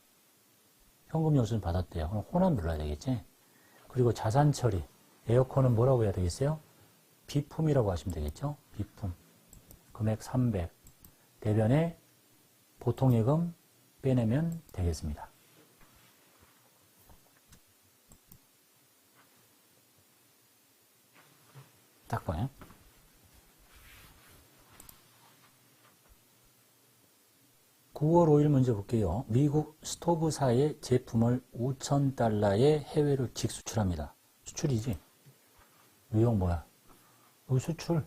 A: 현금 영수증 받았대요. 그럼 혼합 눌러야 되겠지. 그리고 자산 처리 에어컨은 뭐라고 해야 되겠어요? 비품이라고 하시면 되겠죠. 비품 금액 300 대변에 보통 예금 빼내면 되겠습니다. 딱 봐요. (9월 5일) 문제 볼게요. 미국 스토브사의 제품을 5,000달러에 해외로 직수출합니다. 수출이지. 유형 뭐야? 여기 수출.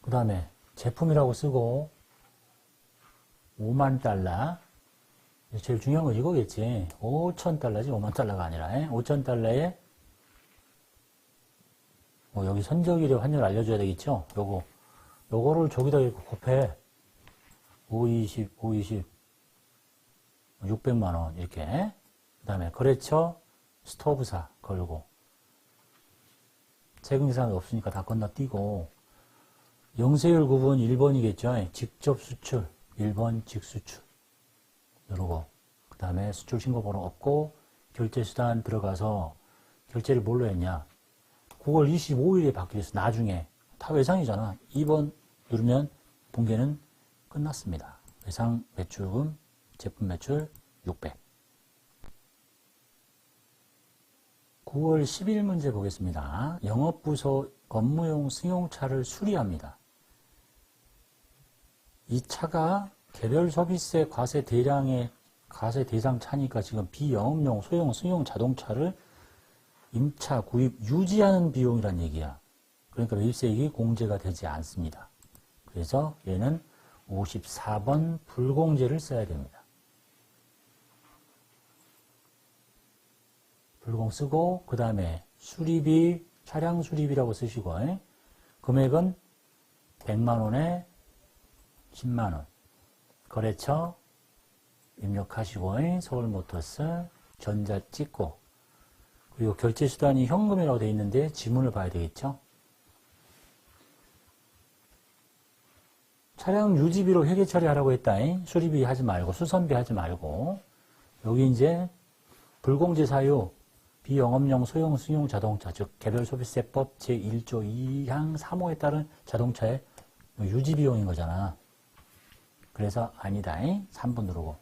A: 그 다음에 제품이라고 쓰고 5만 달러. 제일 중요한 건 이거겠지. 5,000달러지 5만 달러가 아니라 5,000달러에 여기 선적일의 환율 알려줘야 되겠죠? 요거를 저기다 곱해. 520, 600만 원, 이렇게. 그 다음에 거래처 스토브사 걸고. 세금 계산이 없으니까 다 건너뛰고. 영세율 구분 1번이겠죠? 직접 수출, 1번 직수출. 누르고. 그 다음에 수출 신고번호 없고, 결제수단 들어가서 결제를 뭘로 했냐? 9월 25일에 받기로 했어. 나중에. 다 외상이잖아. 2번 누르면 분계는 끝났습니다. 외상 매출금, 제품 매출 600. 9월 10일 문제 보겠습니다. 영업부서 업무용 승용차를 수리합니다. 이 차가 개별 소비세 과세 대량의 과세 대상 차니까 지금 비영업용 소형 승용 자동차를 임차 구입 유지하는 비용이란 얘기야. 그러니까 매입세액이 공제가 되지 않습니다. 그래서 얘는 54번 불공제를 써야 됩니다. 불공 쓰고 그 다음에 수리비, 차량 수리비라고 쓰시고 금액은 100만원에 10만원 거래처 입력하시고 서울모터스 전자 찍고 그리고 결제수단이 현금이라고 되어 있는데 지문을 봐야 되겠죠. 차량 유지비로 회계 처리하라고 했다. 수리비 하지 말고 수선비 하지 말고 여기 이제 불공제 사유 비영업용 소형 승용 자동차 즉 개별소비세법 제1조 2항 3호에 따른 자동차의 유지비용인 거잖아. 그래서 아니다. 3번 누르고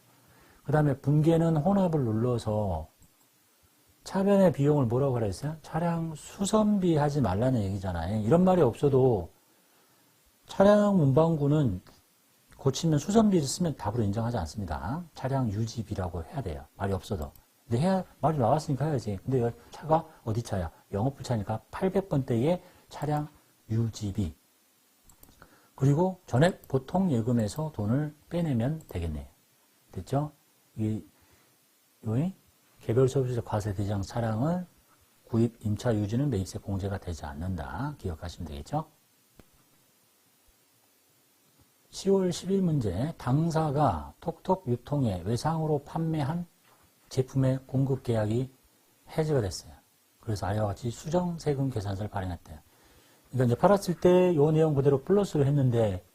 A: 그 다음에 분계는 혼합을 눌러서 차변의 비용을 뭐라고 그랬어요? 차량 수선비 하지 말라는 얘기잖아요. 이런 말이 없어도 차량 문방구는 고치면 수선비를 쓰면 답으로 인정하지 않습니다. 차량 유지비라고 해야 돼요. 말이 없어도. 근데 해야, 말이 나왔으니까 해야지. 근데 차가 어디 차야? 영업부 차니까 800번대의 차량 유지비. 그리고 전액 보통 예금에서 돈을 빼내면 되겠네요. 됐죠? 이 개별 소비세 과세 대상 차량을 구입, 임차 유지는 매입세 공제가 되지 않는다. 기억하시면 되겠죠? 10월 10일 문제, 당사가 톡톡 유통에 외상으로 판매한 제품의 공급 계약이 해지가 됐어요. 그래서 아래와 같이 수정 세금 계산서를 발행했대요. 그러니까 이제 팔았을 때 이 내용 그대로 플러스로 했는데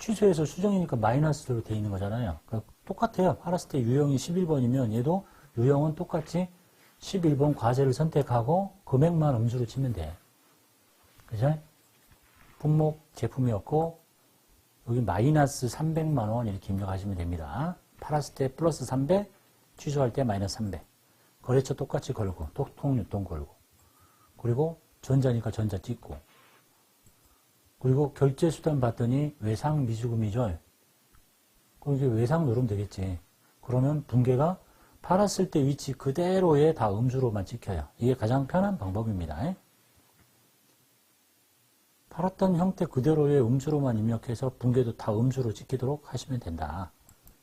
A: 취소해서 수정이니까 마이너스로 되어 있는 거잖아요. 그러니까 똑같아요. 팔았을 때 유형이 11번이면 얘도 유형은 똑같이 11번 과세를 선택하고 금액만 음수로 치면 돼. 그죠? 품목 제품이었고 여기 마이너스 300만 원 이렇게 입력하시면 됩니다. 팔았을 때 플러스 300, 취소할 때 마이너스 300. 거래처 똑같이 걸고 톡톡 유통 걸고 그리고 전자니까 전자 찍고 그리고 결제수단 봤더니 외상 미수금이죠. 그럼 이제 외상 누르면 되겠지. 그러면 분계가 팔았을 때 위치 그대로에 다 음수로만 찍혀요. 이게 가장 편한 방법입니다. 팔았던 형태 그대로의 음수로만 입력해서 분계도 다 음수로 찍히도록 하시면 된다.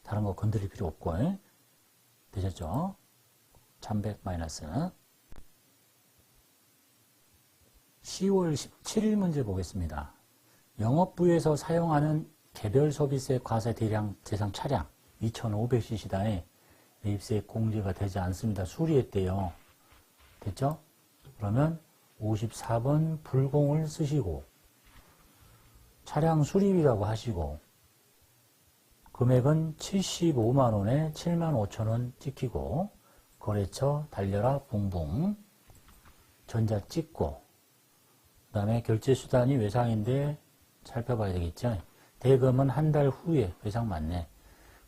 A: 다른 거 건드릴 필요 없고. 되셨죠? 1100 마이너스. 10월 17일 문제 보겠습니다. 영업부에서 사용하는 개별 소비세 과세 대량 대상 차량 2500cc다에 매입세 공제가 되지 않습니다. 수리했대요. 됐죠? 그러면 54번 불공을 쓰시고 차량 수리비라고 하시고 금액은 75만원에 75,000원 찍히고 거래처 달려라 붕붕 전자 찍고 그 다음에 결제수단이 외상인데 살펴봐야 되겠죠. 대금은 한 달 후에 외상 맞네.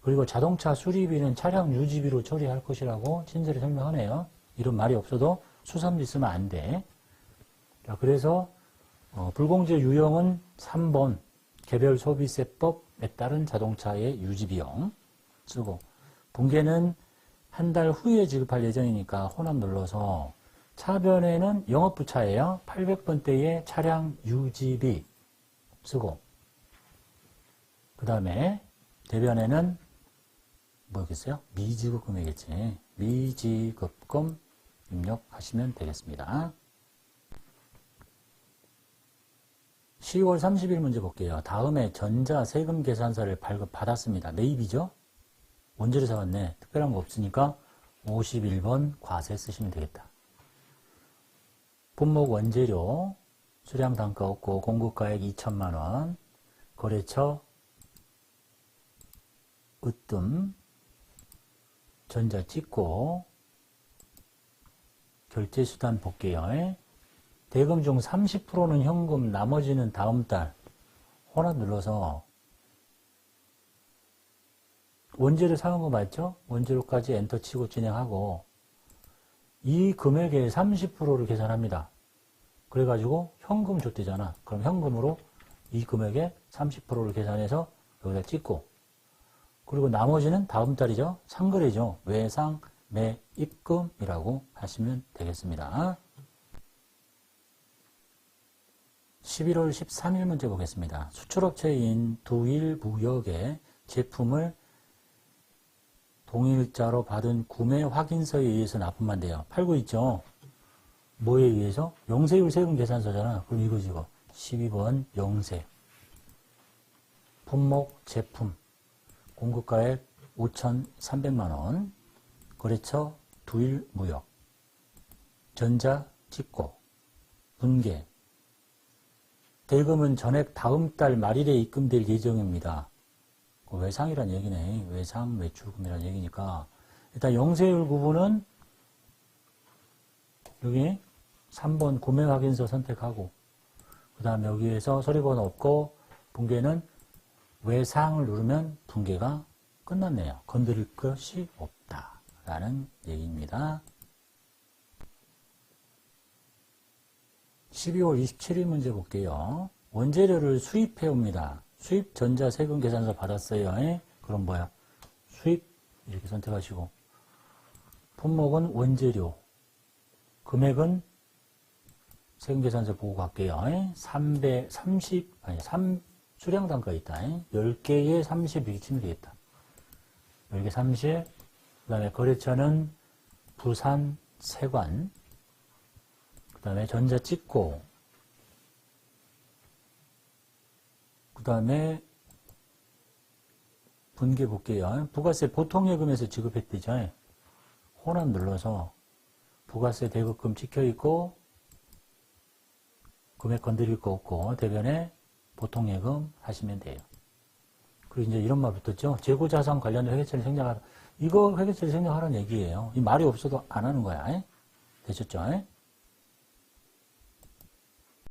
A: 그리고 자동차 수리비는 차량 유지비로 처리할 것이라고 친절히 설명하네요. 이런 말이 없어도 수선비 쓰면 안 돼. 자, 그래서 불공제 유형은 3번 개별 소비세법에 따른 자동차의 유지비용 쓰고 분계는 한 달 후에 지급할 예정이니까 혼합 눌러서 차변에는 영업부 차예요. 800번대의 차량 유지비 쓰고 그 다음에 대변에는 뭐겠어요? 미지급금이겠지. 미지급금 입력하시면 되겠습니다. 10월 30일 문제 볼게요. 다음에 전자 세금 계산서를 발급받았습니다. 매입이죠? 원재료 사왔네. 특별한 거 없으니까 51번 과세 쓰시면 되겠다. 품목 원재료 수량 단가 없고 공급가액 2천만원 거래처 으뜸 전자 찍고 결제수단 볼게요. 대금 중 30%는 현금 나머지는 다음 달 혼합 눌러서 원재료 사온 거 맞죠? 원재료까지 엔터 치고 진행하고 이 금액의 30%를 계산합니다. 그래가지고 현금 줬대잖아. 그럼 현금으로 이 금액의 30%를 계산해서 여기다 찍고 그리고 나머지는 다음 달이죠. 상거래죠. 외상, 매, 입금이라고 하시면 되겠습니다. 11월 13일 문제 보겠습니다. 수출업체인 두일무역의 제품을 동일자로 받은 구매 확인서에 의해서 납품만 돼요. 팔고 있죠. 뭐에 의해서? 영세율 세금 계산서잖아. 그럼 이거지 이거. 12번 영세. 품목 제품. 공급가액 5,300만원. 거래처 두일무역. 전자 찍고. 분계. 대금은 전액 다음 달 말일에 입금될 예정입니다. 외상이란 얘기네. 외상 매출금이란 얘기니까. 일단 영세율 구분은 여기 3번 구매 확인서 선택하고 그 다음에 여기에서 서류번호 없고 분계는 외상을 누르면 분계가 끝났네요. 건드릴 것이 없다. 라는 얘기입니다. 12월 27일 문제 볼게요. 원재료를 수입해 옵니다. 수입 전자 세금 계산서 받았어요. 그럼 뭐야? 수입 이렇게 선택하시고 품목은 원재료 금액은 세금 계산서 보고 갈게요. 3 수량 단가 있다. 10개에 30 이렇게 치면 되겠다. 10개 30. 그 다음에 거래처는 부산 세관. 그 다음에 전자 찍고 그 다음에 분계 볼게요. 부가세 보통예금에서 지급했대죠. 호남 눌러서 부가세 대급금 찍혀있고 금액 건드릴 거 없고 대변에 보통예금 하시면 돼요. 그리고 이제 이런 말 붙었죠. 재고자산 관련된 회계처리 생략하라. 이거 회계처리 생략하라는 얘기예요. 이 말이 없어도 안 하는 거야. 되셨죠?